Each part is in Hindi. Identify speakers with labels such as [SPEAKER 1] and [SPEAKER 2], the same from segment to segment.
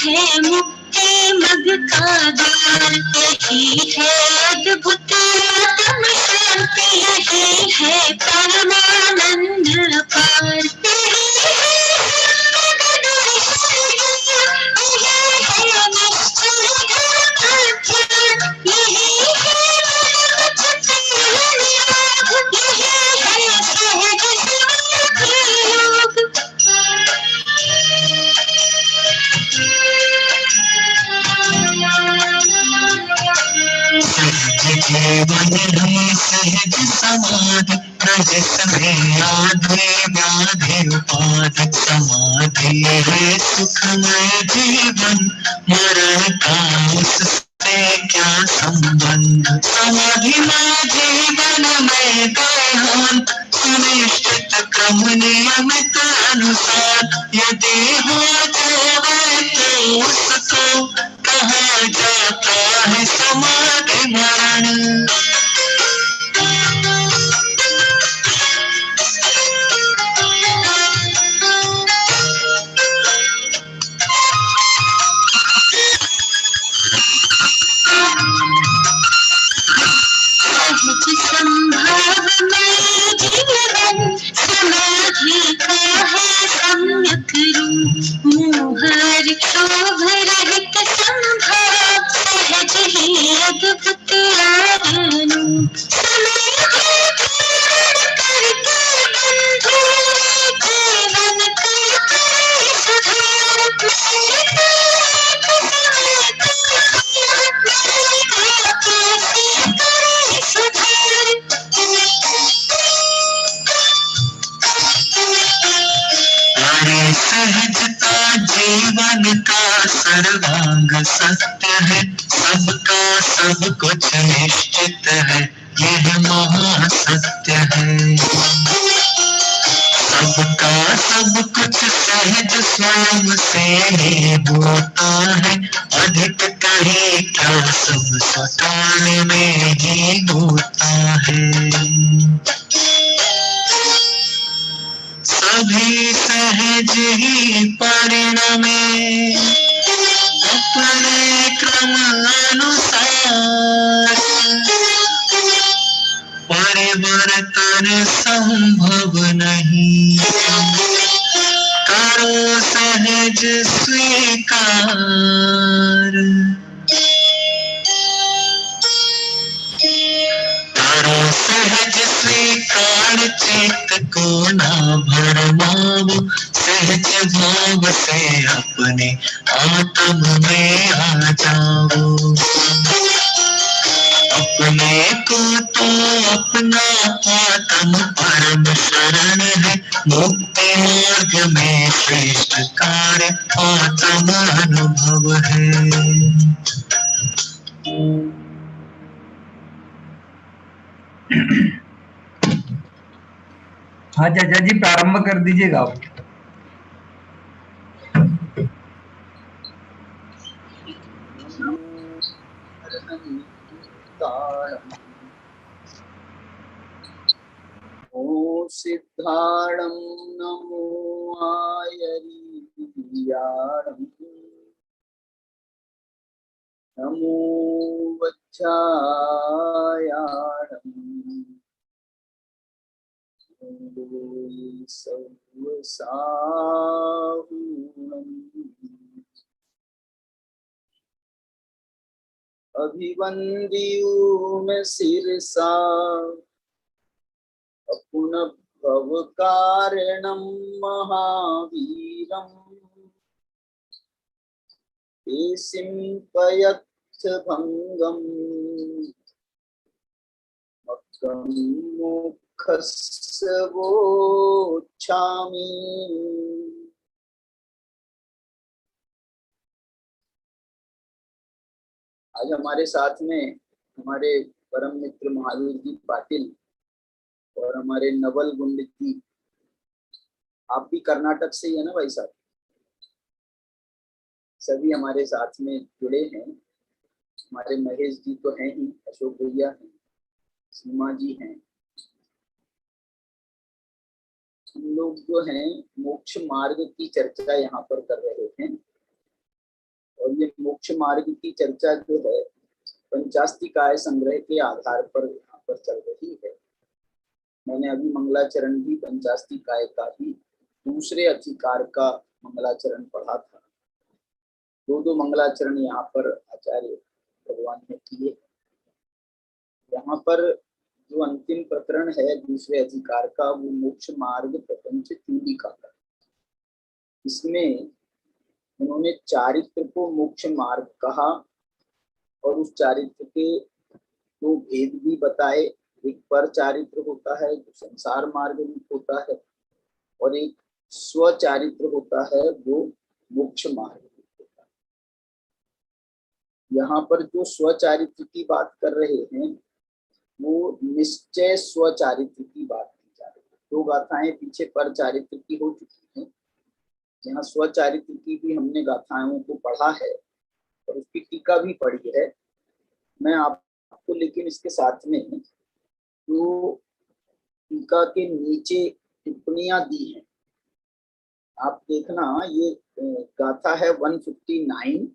[SPEAKER 1] है मुक्ति मग का द्वार, यही है अद्भुत आत्म शांति, यही है परमानंद अपार।
[SPEAKER 2] जीवन है सहज समाधि, में आधे व्याधि उपाधि, समाधि है सुखमय जीवन, मरण का उससे क्या संबंध। समाधि में जीवन में देहांत, सुनिश्चित क्रम नियमित अनुसार, यदि हो जाए तो उसको कहा जाता है समाधि मरण।
[SPEAKER 1] समाधि का है सम्यक रूप, मोहर क्षोभ रहित संभाव, सहज ही अद्भुत आनंद। समाधि करके बंधु जीवन करके सुधार,
[SPEAKER 2] सहजता जीवन का सर्वांग सत्य है, सबका सब कुछ निश्चित है, यह महासत्य है। सबका सब कुछ सहज स्वयं से ही होता है, अधिक कहीं क्या सब स्वकाल में ही होता है। सभी सहज ही परिणमे, अपने क्रम अनुसार, परिवर्तन संभव नहीं, करो सहज स्वीकार। करो सहज स्वीकार, चित्त को ना भरमाओ, सहज भाव से अपने आत्म में आ जाओ। अपने को तो अपना आत्म परम शरण है, मुक्ति मार्ग में श्रेष्ठ कार्य आत्म अनुभव है।
[SPEAKER 3] हाँ चाचा जी प्रारंभ कर दीजिएगा आप।
[SPEAKER 4] ओ सिद्धाणं नमो आयरीयाणं, नमो वज्रायाणं, सर्वसाहुणम्। अभिवंदियूं मैं सिरसा, अपुन भव कारणं महावीरम्, एसिम्पयच्छ भंगम्, मक्कं मोक्षस्य वोच्छामि। आज हमारे साथ में हमारे परम मित्र महावीर जी पाटिल और हमारे नवल गुंड जी, आप भी कर्नाटक से ही है ना भाई साहब? सभी हमारे साथ में जुड़े हैं। हमारे महेश जी तो हैं ही, अशोक भैया हैं, सीमा जी हैं। हम लोग जो हैं मोक्ष मार्ग की चर्चा यहाँ पर कर रहे हैं। और ये मोक्ष मार्ग की चर्चा जो है पंचास्तिकाय संग्रह के आधार पर यहाँ पर चल रही है। मैंने अभी मंगलाचरण भी पंचास्तिकाय का ही दूसरे अधिकार का मंगलाचरण पढ़ा था। दो मंगलाचरण यहाँ पर आचार्य भगवान ने किए। यहाँ पर जो अंतिम प्रकरण है दूसरे अधिकार का वो मोक्ष मार्ग प्रपंच चूलिका का। इसमें उन्होंने चारित्र को मोक्ष मार्ग कहा और उस चारित्र के दो भेद भी बताए। एक पर चारित्र होता है जो संसार मार्ग रूप होता है और एक स्व चारित्र होता है वो मोक्ष मार्ग रूप होता है। यहाँ पर जो स्व चारित्र की बात कर रहे हैं वो निश्चय स्व चारित्र की बात की जा रही है। दो गाथाएं पीछे पर चारित्र की हो चुकी हैं, जहाँ स्व चारित्र की भी हमने गाथाओं को पढ़ा है और उसकी टीका भी पढ़ी है। मैं आपको लेकिन इसके साथ में जो टीका के नीचे टिप्पणियां दी हैं आप देखना। ये गाथा है 159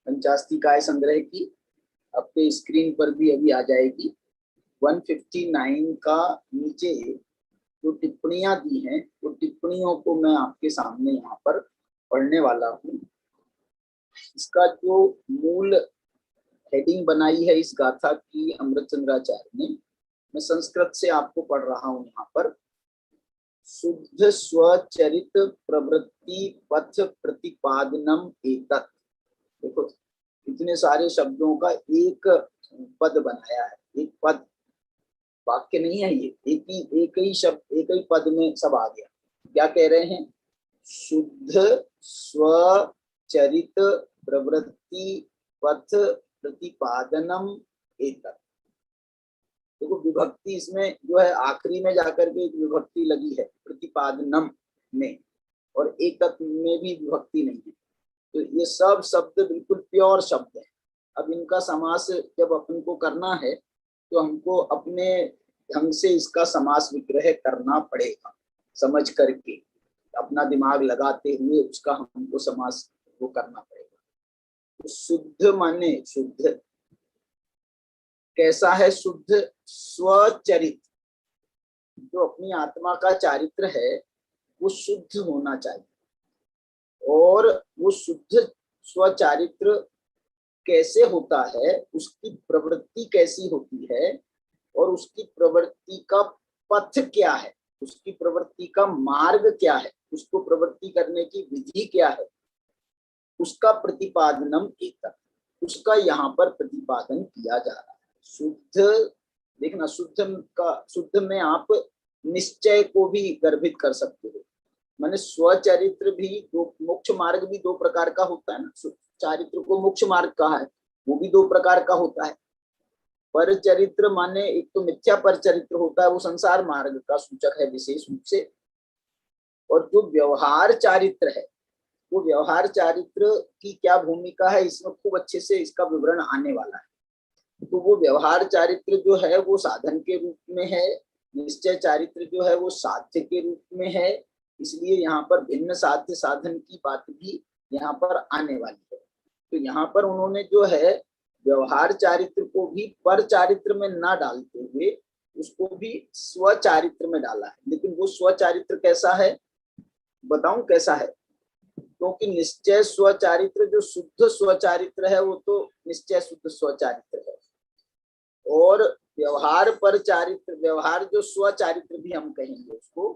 [SPEAKER 4] पंचास्तिकाय संग्रह की, आपके स्क्रीन पर भी अभी आ जाएगी। 159 का नीचे जो टिप्पणियां दी हैं वो टिप्पणियों को मैं आपके सामने यहाँ पर पढ़ने वाला हूँ। इसका जो मूल हेडिंग बनाई है इस गाथा की अमृतचंद्राचार्य ने, मैं संस्कृत से आपको पढ़ रहा हूँ यहाँ पर। शुद्ध स्वचरित प्रवृत्ति पथ प्रतिपादनम एतत्। देखो इतने सारे शब्दों का एक पद बनाया है। एक पद वाक्य नहीं है, ये एक ही शब्द एक ही पद में सब आ गया। क्या कह रहे हैं? शुद्ध स्वचरित प्रवृत्ति पथ प्रतिपादनम एतत्। देखो विभक्ति इसमें जो है आखिरी में जाकर के एक विभक्ति लगी है प्रतिपादनम में, और एतत् में भी विभक्ति नहीं है। तो ये सब शब्द बिल्कुल प्योर शब्द है। अब इनका समास जब अपन को करना है तो हमको अपने ढंग से इसका समास विग्रह करना पड़ेगा, समझ करके अपना दिमाग लगाते हुए उसका हमको समास वो करना पड़ेगा। तो शुद्ध माने शुद्ध कैसा है? शुद्ध स्वचरित, जो अपनी आत्मा का चारित्र है वो शुद्ध होना चाहिए। और वो शुद्ध स्वचारित्र कैसे होता है, उसकी प्रवृत्ति कैसी होती है और उसकी प्रवृत्ति का पथ क्या है, उसकी प्रवृत्ति का मार्ग क्या है, उसको प्रवृत्ति करने की विधि क्या है, उसका प्रतिपादनम एतत्, उसका यहाँ पर प्रतिपादन किया जा रहा है। शुद्ध देखना, शुद्ध में आप निश्चय को भी गर्भित कर सकते हो। माने स्वचरित्र भी दो, मोक्ष मार्ग भी दो प्रकार का होता है ना। चारित्र को मोक्ष मार्ग कहा है, वो भी दो प्रकार का होता है। पर चरित्र माने एक तो मिथ्या पर चरित्र होता है, वो संसार मार्ग का सूचक है विशेष रूप से। और जो व्यवहार चारित्र है, वो व्यवहार चारित्र की क्या भूमिका है इसमें खूब अच्छे से इसका विवरण आने वाला है। तो वो व्यवहार चारित्र जो है वो साधन के रूप में है, निश्चय चारित्र जो है वो साध्य के रूप में है। इसलिए यहाँ पर भिन्न साध्य साधन की बात भी यहाँ पर आने वाली है। तो यहाँ पर उन्होंने जो है व्यवहार चारित्र को भी पर चारित्र में ना डालते हुए उसको भी स्वचारित्र में डाला है। लेकिन वो स्वचारित्र कैसा है बताऊं कैसा है? क्योंकि निश्चय स्वचारित्र जो शुद्ध स्वचारित्र है वो तो निश्चय शुद्ध स्वचारित्र है, और व्यवहार पर चारित्र, व्यवहार जो स्वचारित्र भी हम कहेंगे उसको,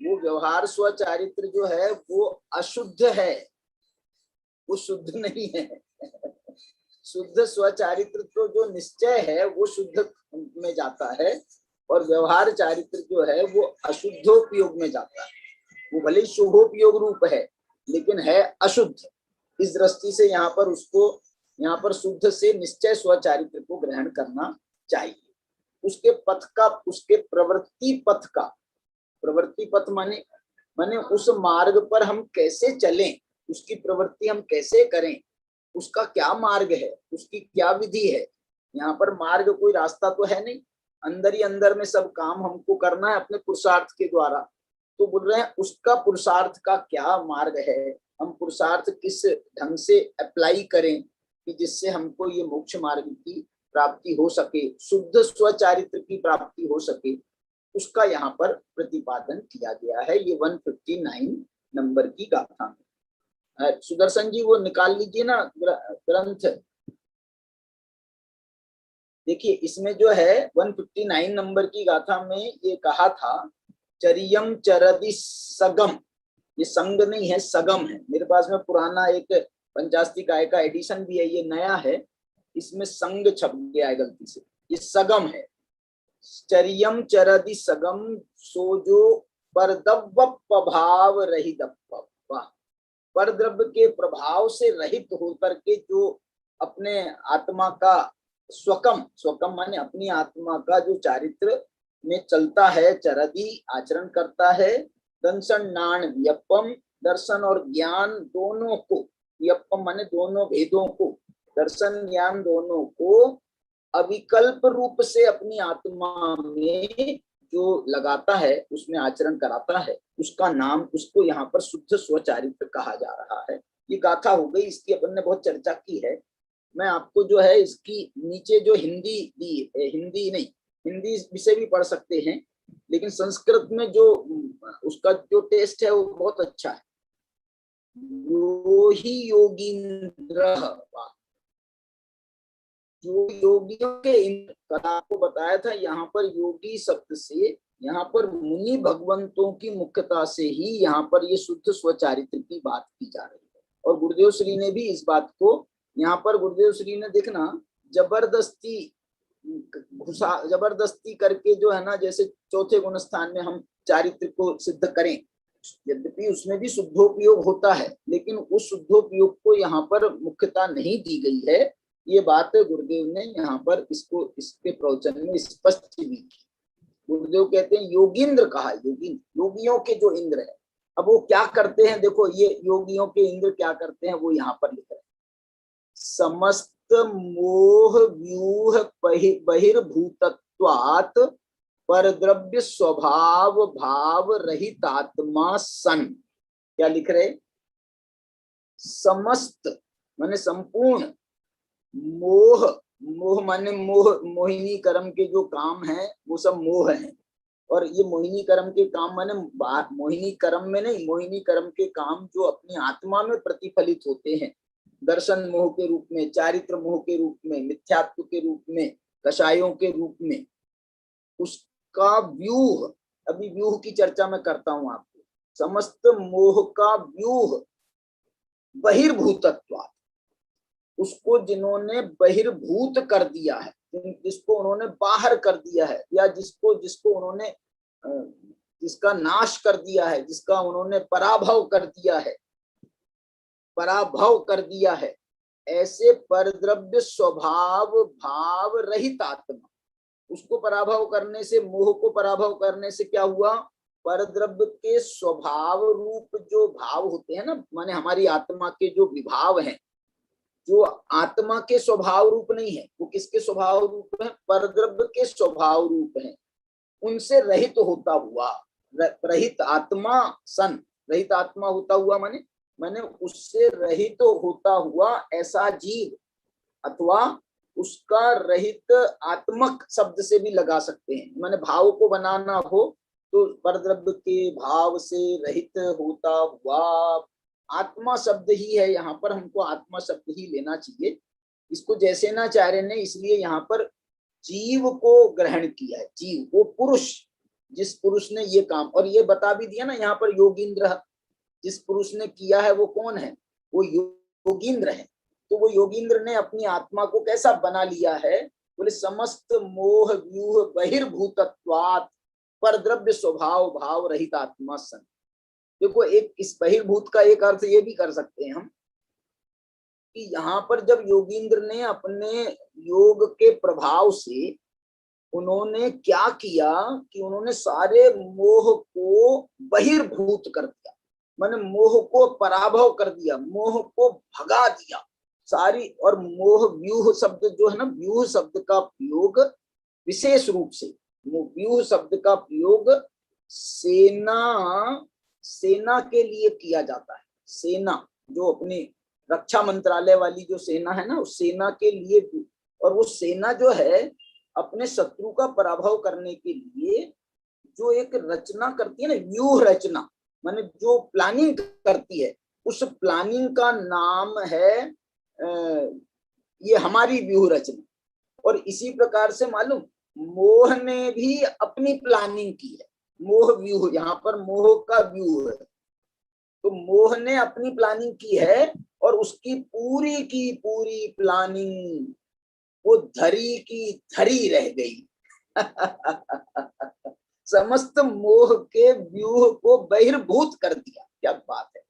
[SPEAKER 4] वो व्यवहार स्वचारित्र जो है वो अशुद्ध है, वो शुद्ध नहीं है। शुद्ध स्वचारित्र तो जो निश्चय है वो शुद्ध में जाता है, और व्यवहार चारित्र जो है वो अशुद्धोपयोग में जाता है। वो भले ही शुभोपयोग रूप है लेकिन है अशुद्ध। इस दृष्टि से यहाँ पर उसको, यहाँ पर शुद्ध से निश्चय स्वचारित्र को ग्रहण करना चाहिए। उसके पथ का, उसके प्रवृत्ति पथ का, प्रवृत्ति पथ माने उस मार्ग पर हम कैसे चलें, उसकी प्रवृत्ति हम कैसे करें, उसका क्या मार्ग है, उसकी क्या विधि है। यहाँ पर मार्ग कोई रास्ता तो है नहीं, अंदर ही अंदर में सब काम हमको करना है अपने पुरुषार्थ के द्वारा। तो बोल रहे हैं उसका पुरुषार्थ का क्या मार्ग है, हम पुरुषार्थ किस ढंग से अप्लाई करें कि जिससे हमको ये मोक्ष मार्ग की प्राप्ति हो सके, शुद्ध स्वचारित्र की प्राप्ति हो सके, उसका यहाँ पर प्रतिपादन किया गया है। ये 159 नंबर की गाथा में। सुदर्शन जी वो निकाल लीजिए ना ग्रंथ। देखिए इसमें जो है 159 नंबर की गाथा में ये कहा था, चरियम चरदि सगम, ये संग नहीं है सगम है। मेरे पास में पुराना एक पंचास्ती काय का एडिशन भी है, ये नया है, इसमें संग छप गया है गलती से, ये सगम है। चरियम चरदि सगम सोजो परद्रव्य प्रभाव रहित, परद्रव्य के प्रभाव से रहित होकर के जो अपने आत्मा का स्वकम, स्वकम माने अपनी आत्मा का जो चारित्र में चलता है, चरदि आचरण करता है, दर्शन नाण व्यपम, दर्शन और ज्ञान दोनों को, व्यपम माने दोनों भेदों को, दर्शन ज्ञान दोनों को अविकल्प रूप से अपनी आत्मा में जो लगाता है, उसमें आचरण कराता है, उसका नाम, उसको यहाँ पर शुद्ध स्वचारित्र कहा जा रहा है। ये गाथा हो गई, इसकी अपन ने बहुत चर्चा की है। मैं आपको जो है इसकी नीचे जो हिंदी दी, हिंदी नहीं, हिंदी विषय भी पढ़ सकते हैं, लेकिन संस्कृत में जो उसका जो टेस्ट है वो बहुत अच्छा है। यो ही योगींद्र, जो योगियों के इंद्र, आपको बताया था यहाँ पर योगी शब्द से, यहाँ पर मुनि भगवंतों की मुख्यता से ही यहाँ पर ये शुद्ध स्वचारित्र की बात की जा रही है। और गुरुदेव श्री ने भी इस बात को यहाँ पर, गुरुदेव श्री ने देखना जबरदस्ती जबरदस्ती करके जो है ना, जैसे चौथे गुण स्थान में हम चारित्र को सिद्ध करें, यद्यपि उसमें भी शुद्धोपयोग होता है, लेकिन उस शुद्धोपयोग को यहाँ पर मुख्यता नहीं दी गई है। ये बात गुरुदेव ने यहाँ पर इसको इसके प्रवचन में स्पष्ट भी की। गुरुदेव कहते हैं योगींद्र कहा, योगियों के जो इंद्र है। अब वो क्या करते हैं, देखो ये योगियों के इंद्र क्या करते हैं वो यहाँ पर लिख रहे हैं। समस्त मोह व्यूह बहिर्भूतत्वात् परद्रव्य स्वभाव भाव रहित आत्मा सन। क्या लिख रहे, समस्त माने संपूर्ण, मोह, मोह माने मोहिनी कर्म के जो काम है वो सब मोह है। और ये मोहिनी कर्म के काम माने मोहिनी कर्म में नहीं, मोहिनी कर्म के काम जो अपनी आत्मा में प्रतिफलित होते हैं, दर्शन मोह के रूप में, चारित्र मोह के रूप में, मिथ्यात्व के रूप में, कषायों के रूप में, उसका व्यूह, अभी व्यूह की चर्चा मैं करता हूं आपको। समस्त मोह का व्यूह बहिर्भूतत्वात्, उसको जिन्होंने बहिर्भूत कर दिया है, जिसको उन्होंने बाहर कर दिया है, या जिसको उन्होंने जिसका नाश कर दिया है, जिसका उन्होंने पराभव कर दिया है, ऐसे परद्रव्य स्वभाव भाव रहित आत्मा। उसको पराभव करने से, मोह को पराभव करने से क्या हुआ, परद्रव्य के स्वभाव रूप जो भाव होते हैं ना, माने हमारी आत्मा के जो विभाव हैं, जो आत्मा के स्वभाव रूप नहीं है, वो किसके स्वभाव रूप है, परद्रव्य के स्वभाव रूप है, उनसे रहित होता हुआ, रहित आत्मा सन, रहित आत्मा होता हुआ माने उससे रहित होता हुआ ऐसा जीव, अथवा उसका रहित आत्मक शब्द से भी लगा सकते हैं। माने भाव को बनाना हो तो परद्रव्य के भाव से रहित होता हुआ आत्मा शब्द ही है, यहाँ पर हमको आत्मा शब्द ही लेना चाहिए। इसको जैसेनाचार्य ने इसलिए यहाँ पर जीव को ग्रहण किया है, जीव वो पुरुष, जिस पुरुष ने ये काम, और ये बता भी दिया ना यहाँ पर योगींद्र, जिस पुरुष ने किया है वो कौन है, वो योगींद्र है। तो वो योगींद्र ने अपनी आत्मा को कैसा बना लिया है, बोले समस्त मोह व्यूह बहिर्भूतत्वात् परद्रव्य स्वभाव भाव रहित आत्मा सन। देखो एक इस बहिर्भूत का एक अर्थ ये भी कर सकते हैं हम कि यहाँ पर जब योगींद्र ने अपने योग के प्रभाव से उन्होंने क्या किया कि उन्होंने सारे मोह को बहिर्भूत कर दिया, माने मोह को पराभव कर दिया, मोह को भगा दिया सारी। और मोह व्यूह शब्द जो है ना, व्यूह शब्द का प्रयोग विशेष रूप से, व्यूह शब्द का प्रयोग सेना के लिए किया जाता है। सेना, जो अपनी रक्षा मंत्रालय वाली जो सेना है ना, उस सेना के लिए भी, और वो सेना जो है अपने शत्रु का पराभव करने के लिए जो एक रचना करती है ना, व्यूह रचना, माने जो प्लानिंग करती है, उस प्लानिंग का नाम है ये हमारी व्यूह रचना। और इसी प्रकार से मालूम, मोह ने भी अपनी प्लानिंग की है। मोह व्यूह, यहाँ पर मोह का व्यूह है, तो मोह ने अपनी प्लानिंग की है और उसकी पूरी की पूरी प्लानिंग वो धरी की धरी रह गई। समस्त मोह के व्यूह को बहिर्भूत कर दिया। क्या बात है।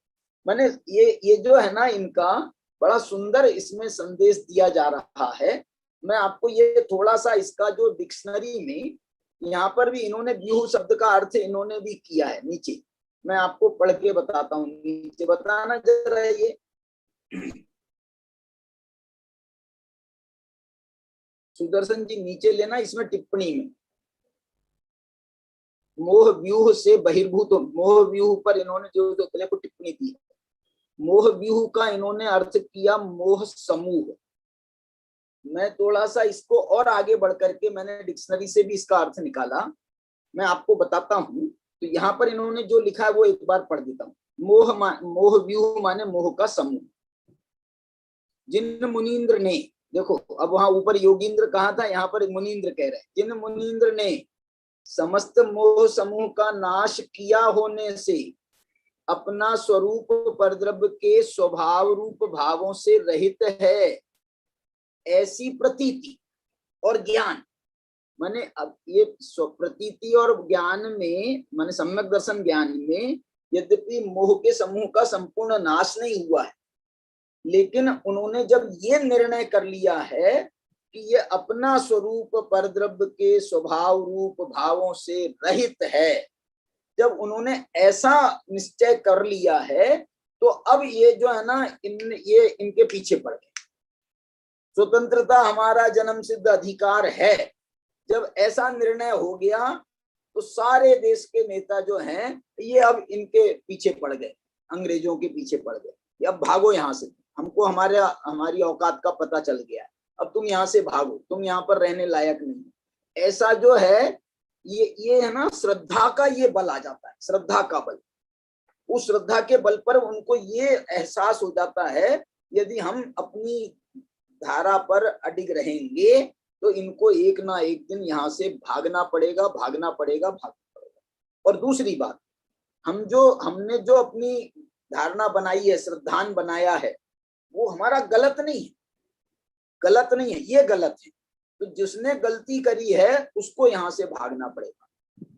[SPEAKER 4] माने ये जो है ना, इनका बड़ा सुंदर इसमें संदेश दिया जा रहा है। मैं आपको ये थोड़ा सा इसका जो डिक्शनरी में यहाँ पर भी इन्होंने व्यूह शब्द का अर्थ इन्होंने भी किया है नीचे, मैं आपको पढ़ के बताता हूँ। नीचे बताना जरा, ये सुदर्शन जी नीचे लेना, इसमें टिप्पणी में मोह व्यूह से बहिर्भूत, मोह व्यूह पर इन्होंने जो देखो टिप्पणी दी है, मोह व्यूह का इन्होंने अर्थ किया मोह समूह। मैं थोड़ा सा इसको और आगे बढ़ करके मैंने डिक्शनरी से भी इसका अर्थ निकाला, मैं आपको बताता हूं। तो यहाँ पर इन्होंने जो लिखा है वो एक बार पढ़ देता हूँ। मोह व्यूह माने मोह का समूह। जिन मुनीन्द्र ने, देखो अब वहां ऊपर योगींद्र कहा था, यहाँ पर मुनीन्द्र कह रहे हैं, जिन मुनीन्द्र ने समस्त मोह समूह का नाश किया होने से अपना स्वरूप परद्रव्य के स्वभाव रूप भावों से रहित है, ऐसी प्रतीति और ज्ञान, माने अब ये प्रतीति और ज्ञान में, माने सम्यक दर्शन ज्ञान में यद्यपि मोह के समूह का संपूर्ण नाश नहीं हुआ है, लेकिन उन्होंने जब ये निर्णय कर लिया है कि ये अपना स्वरूप परद्रव्य के स्वभाव रूप भावों से रहित है, जब उन्होंने ऐसा निश्चय कर लिया है, तो अब ये जो है ना, ये इनके पीछे पड़ गए। स्वतंत्रता हमारा जन्म सिद्ध अधिकार है, जब ऐसा निर्णय हो गया तो सारे देश के नेता जो हैं ये अब इनके पीछे पड़ गए, अंग्रेजों के पीछे पड़ गए। अब भागो यहाँ से, हमको हमारी औकात का पता चल गया है, अब तुम यहाँ से भागो, तुम यहाँ पर रहने लायक नहीं। ऐसा जो है ये है ना, श्रद्धा का ये बल आ जाता है, श्रद्धा का बल। उस श्रद्धा के बल पर उनको ये एहसास हो जाता है यदि हम अपनी धारा पर अडिग रहेंगे तो इनको एक ना एक दिन यहाँ से भागना पड़ेगा। और दूसरी बात, हमने जो अपनी धारणा बनाई है, श्रद्धान बनाया है, वो हमारा गलत नहीं है, ये गलत है। तो जिसने गलती करी है उसको यहाँ से भागना पड़ेगा।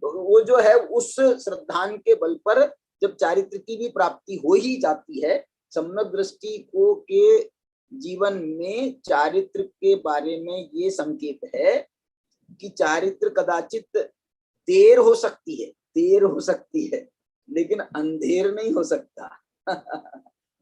[SPEAKER 4] तो वो जो है उस श्रद्धान के बल पर जब चारित्र की भी प्राप्ति हो ही जाती है, सम्यक दृष्टि को के जीवन में चारित्र के बारे में ये संकेत है कि चारित्र कदाचित देर हो सकती है लेकिन अंधेर नहीं हो सकता।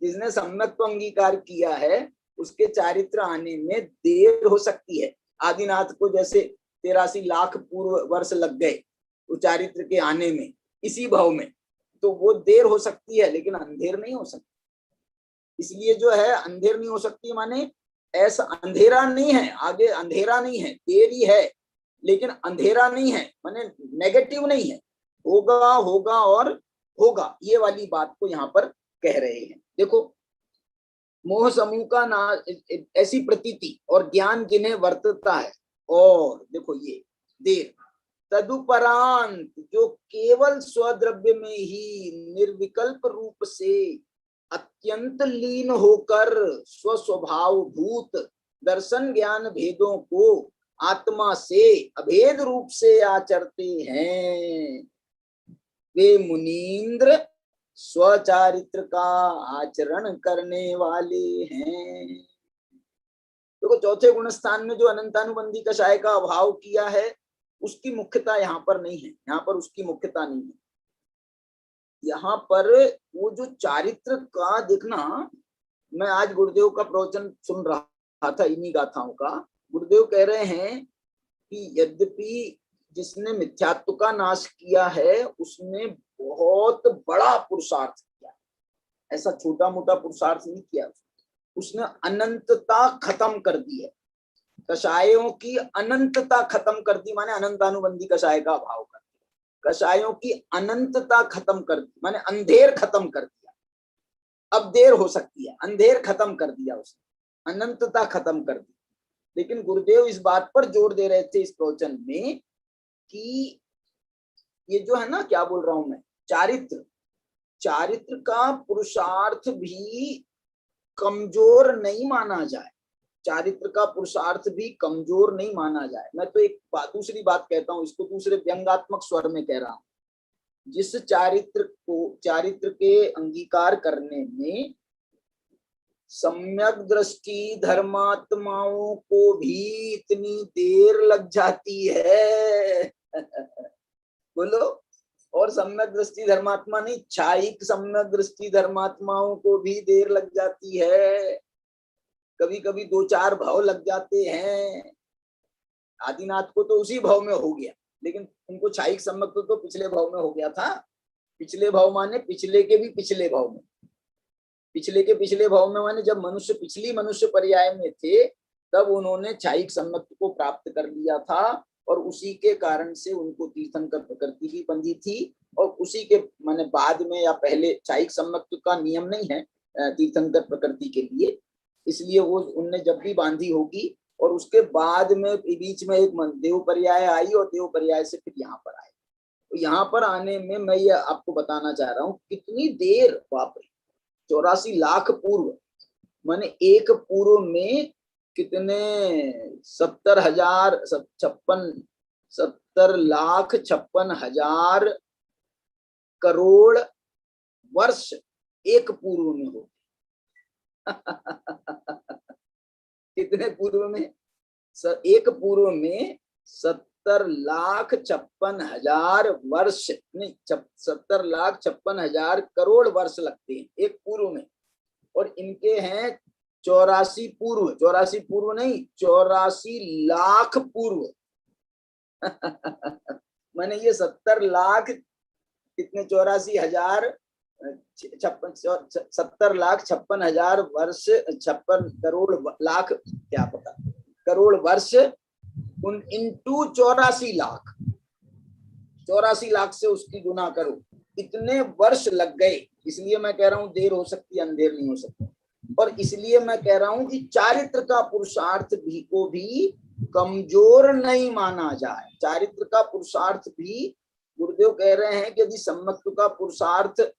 [SPEAKER 4] जिसने सम्यक को अंगीकार किया है उसके चारित्र आने में देर हो सकती है। आदिनाथ को जैसे 83 लाख पूर्व वर्ष लग गए वो चारित्र के आने में, इसी भाव में, तो वो देर हो सकती है लेकिन अंधेर नहीं हो सकती। इसलिए जो है अंधेर नहीं हो सकती, माने ऐसा अंधेरा नहीं है, आगे अंधेरा नहीं है, देरी है लेकिन अंधेरा नहीं है, माने नेगेटिव नहीं है, होगा और होगा, ये वाली बात को यहाँ पर कह रहे हैं। देखो, मोह समूह का ना ऐसी प्रतीति और ज्ञान जिन्हें वर्तता है, और देखो ये देर तदुपरांत जो केवल स्वद्रव्य में ही निर्विकल्प रूप से अत्यंत लीन होकर स्वस्वभाव भूत दर्शन ज्ञान भेदों को आत्मा से अभेद रूप से आचरते हैं, वे मुनीन्द्र स्वचारित्र का आचरण करने वाले हैं। देखो, चौथे गुण स्थान में जो अनंतानुबंधी कषाय का अभाव किया है उसकी मुख्यता यहाँ पर नहीं है, यहाँ पर उसकी मुख्यता नहीं है। यहाँ पर वो जो चारित्र का देखना, मैं आज गुरुदेव का प्रवचन सुन रहा था इन्हीं गाथाओं का। गुरुदेव कह रहे हैं कि यद्यपि जिसने मिथ्यात्व का नाश किया है उसने बहुत बड़ा पुरुषार्थ किया, ऐसा छोटा मोटा पुरुषार्थ नहीं किया, उसने अनंतता खत्म कर दी है। कषायों की अनंतता खत्म कर दी, माने अनंतानुबंधी कषाय का अभाव कर दिया। कषायों की अनंतता खत्म कर दी माने अंधेर खत्म कर दिया। अब देर हो सकती है, अंधेर खत्म कर दिया उसने, अनंतता खत्म कर दी। लेकिन गुरुदेव इस बात पर जोर दे रहे थे इस प्रवचन में कि ये जो है ना, क्या बोल रहा हूं मैं, चारित्र, चारित्र का पुरुषार्थ भी कमजोर नहीं माना जाए, चारित्र का पुरुषार्थ भी कमजोर नहीं माना जाए। मैं तो एक दूसरी बात कहता हूं, इसको दूसरे व्यंग्यात्मक स्वर में कह रहा हूं। जिस चारित्र को, चारित्र के अंगीकार करने में सम्यक दृष्टि धर्मात्माओं को भी इतनी देर लग जाती है बोलो, और सम्यक दृष्टि धर्मात्मा नहीं, छायिक सम्यक दृष्टि धर्मात्माओं को भी देर लग जाती है। कभी कभी 2-4 भाव लग जाते हैं। आदिनाथ को तो उसी भाव में हो गया, लेकिन उनको छायिक सम्यक तो पिछले भाव में हो गया था। पिछले भाव माने पिछले के भी पिछले भाव में, पिछले के पिछले भाव में माने जब मनुष्य पिछली मनुष्य पर्याय में थे तब उन्होंने छायिक सम्यक को प्राप्त कर लिया था, और उसी के कारण से उनको तीर्थंकर प्रकृति भी बंधी थी। और उसी के माने बाद में या पहले छायिक सम्यक का नियम नहीं है तीर्थंकर प्रकृति के लिए, इसलिए वो उनने जब भी बांधी होगी। और उसके बाद में बीच में एक देव पर्याय आई, और देव पर्याय से फिर यहाँ पर आए। तो यहाँ पर आने में मैं ये आपको बताना चाह रहा हूँ कितनी देर, बाप रे, 84 लाख पूर्व, माने एक पूर्व में कितने 70,56,000 करोड़ वर्ष एक पूर्व में हो कितने पूर्व में, एक पूर्व में 70,56,000 वर्ष नहीं, 70,56,000 करोड़ वर्ष लगते हैं एक पूर्व में। और इनके हैं 84 पूर्व, 84 पूर्व नहीं, 84 लाख पूर्व मैंने ये 70 लाख कितने, 84,000 70,56,000 वर्ष, 56 करोड़ लाख, क्या पता, करोड़ वर्ष उन इंटू 84 लाख, 84 लाख से उसकी गुना करो, इतने वर्ष लग गए। इसलिए मैं कह रहा हूं देर हो सकती है, अंधेर नहीं हो सकती। और इसलिए मैं कह रहा हूं कि चारित्र का पुरुषार्थ भी को भी कमजोर नहीं माना जाए। चारित्र का पुरुषार्थ भी गुरुदेव कह रहे हैं कि यदि सम्यक्त्व का पुरुषार्थ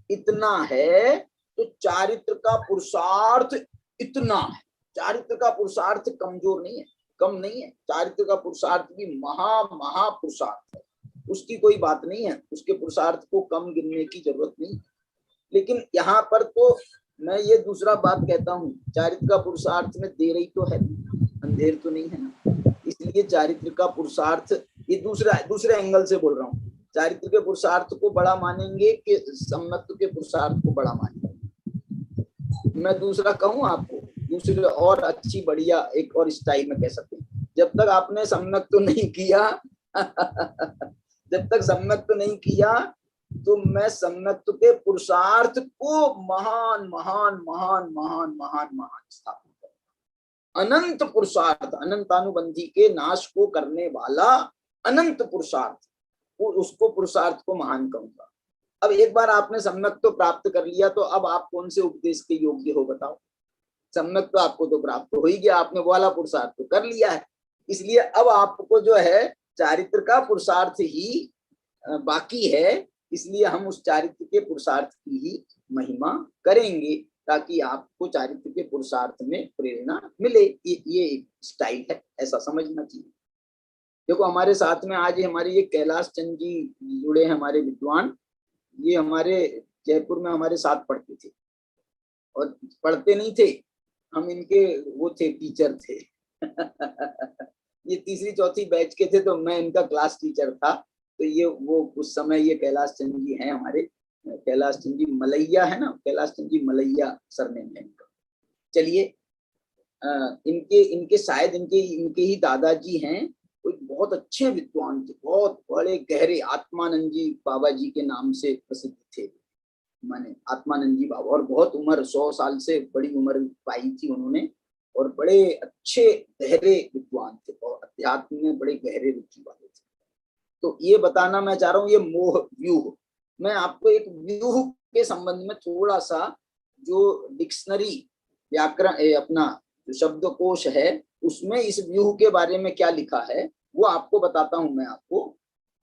[SPEAKER 4] इतना है तो चारित्र का पुरुषार्थ इतना है। चारित्र का पुरुषार्थ कमजोर नहीं है, कम नहीं है। चारित्र का पुरुषार्थ भी महा पुरुषार्थ है, उसकी कोई बात नहीं है, उसके पुरुषार्थ को कम गिनने की जरूरत नहीं। लेकिन यहाँ पर तो मैं ये दूसरा बात कहता हूँ, चारित्र का पुरुषार्थ में देर ही तो है, अंधेर तो नहीं है ना। इसलिए चारित्र का पुरुषार्थ, ये दूसरे एंगल से बोल रहा हूँ, चारित्र के पुरुषार्थ को बड़ा मानेंगे कि सम्यक्त्व के पुरुषार्थ को बड़ा मानेंगे। मैं दूसरा कहूँ आपको, दूसरे और अच्छी बढ़िया एक और स्टाइल में कह सकते हैं, जब तक आपने सम्यक्त्व नहीं किया जब तक सम्यक्त्व नहीं किया तो मैं सम्यक्त्व के पुरुषार्थ को महान महान महान महान महान महान स्थापित करूंगा। अनंत पुरुषार्थ, अनंतानुबंधी के नाश को करने वाला अनंत पुरुषार्थ, उसको पुरुषार्थ को महान कहूंगा। अब एक बार आपने सम्यक्त्व प्राप्त कर लिया तो अब आप कौन से उपदेश के योग्य हो बताओ। सम्यक्त्व आपको तो प्राप्त हो ही गया, आपने वाला पुरुषार्थ तो कर लिया है। इसलिए अब आपको जो है चारित्र का पुरुषार्थ ही बाकी है। इसलिए हम उस चारित्र के पुरुषार्थ की ही महिमा करेंगे ताकि आपको चारित्र के पुरुषार्थ में प्रेरणा मिले। ये स्टाइल है, ऐसा समझना चाहिए। देखो हमारे साथ में आज हमारे ये कैलाश चंद जी जुड़े हैं, हमारे विद्वान। ये हमारे जयपुर में हमारे साथ पढ़ते थे, और पढ़ते नहीं थे हम, इनके वो थे, टीचर थे ये तीसरी चौथी बैच के थे तो मैं इनका क्लास टीचर था। तो ये वो उस समय ये कैलाश चंद जी हैं हमारे, कैलाश चंद जी मलैया है ना, कैलाश चंद जी मलैया सरनेम है इनका। चलिए इनके शायद इनके ही दादाजी हैं, कोई बहुत अच्छे विद्वान थे, बहुत बड़े गहरे, आत्मानंद जी बाबा जी के नाम से प्रसिद्ध थे। माने आत्मानंद जी बाबा, और बहुत उम्र 100 साल से बड़ी उम्र पाई थी उन्होंने, और बड़े अच्छे गहरे विद्वान थे और अध्यात्म में बड़े गहरे रुचि वाले थे। तो ये बताना मैं चाह रहा हूँ, ये मोह व्यूह। मैं आपको एक व्यूह के संबंध में थोड़ा सा जो डिक्शनरी व्याकरण अपना जो शब्दकोश है उसमें इस व्यूह के बारे में क्या लिखा है वो आपको बताता हूं मैं आपको।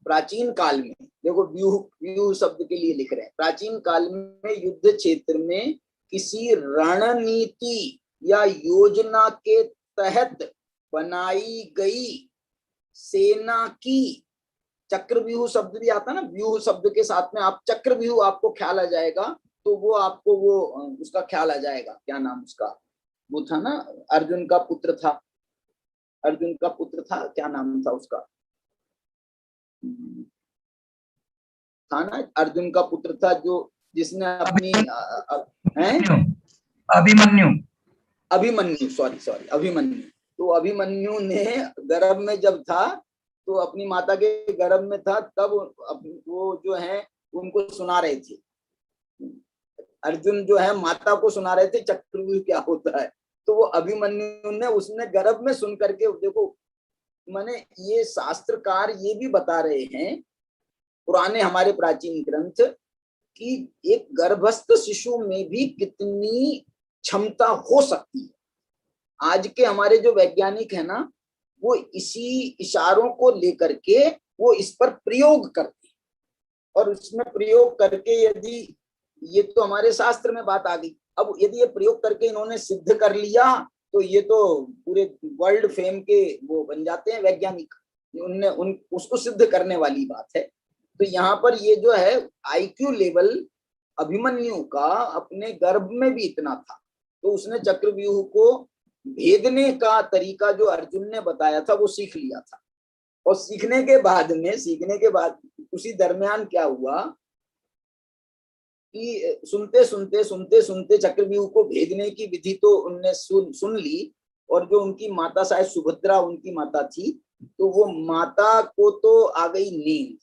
[SPEAKER 4] प्राचीन काल में देखो, व्यूह व्यूह शब्द के लिए लिख रहे हैं, प्राचीन काल में युद्ध क्षेत्र में किसी रणनीति या योजना के तहत बनाई गई सेना की, चक्रव्यूह शब्द भी आता है ना, व्यूह शब्द के साथ में आप चक्रव्यूह आपको ख्याल आ जाएगा, तो वो आपको वो उसका ख्याल आ जाएगा, क्या नाम उसका, वो था ना, अर्जुन का पुत्र था, अर्जुन का पुत्र था, क्या नाम था उसका, था ना, अर्जुन का पुत्र था जो जिसने अपनी
[SPEAKER 3] अभिमन्यु,
[SPEAKER 4] अभिमन्यु, सॉरी अभिमन्यु। तो अभिमन्यु ने गर्भ में जब था तो अपनी माता के गर्भ में था, तब वो जो है उनको सुना रहे थे, अर्जुन जो है माता को सुना रहे थे चक्रव्यूह क्या होता है। तो वो अभिमन्यु ने उसने गर्भ में सुन करके, देखो माने ये शास्त्रकार ये भी बता रहे हैं, पुराने हमारे प्राचीन ग्रंथ, कि एक गर्भस्थ शिशु में भी कितनी क्षमता हो सकती है। आज के हमारे जो वैज्ञानिक है ना, वो इसी इशारों को लेकर के वो इस पर प्रयोग करते हैं, और उसमें प्रयोग करके यदि, ये तो हमारे शास्त्र में बात आ गई, अब यदि ये प्रयोग करके इन्होंने सिद्ध कर लिया तो ये तो पूरे वर्ल्ड फेम के वो बन जाते हैं वैज्ञानिक, उनने उसको सिद्ध करने वाली बात है। तो यहाँ पर ये जो है आईक्यू लेवल अभिमन्यु का अपने गर्भ में भी इतना था, तो उसने चक्रव्यूह को भेदने का तरीका जो अर्जुन ने बताया था वो सीख लिया था। और सीखने के बाद उसी दरमियान क्या हुआ कि सुनते चक्रव्यूह को भेदने की विधि तो उनने सुन ली, और जो उनकी माता शायद सुभद्रा उनकी माता थी, तो वो माता को तो आ गई नींद,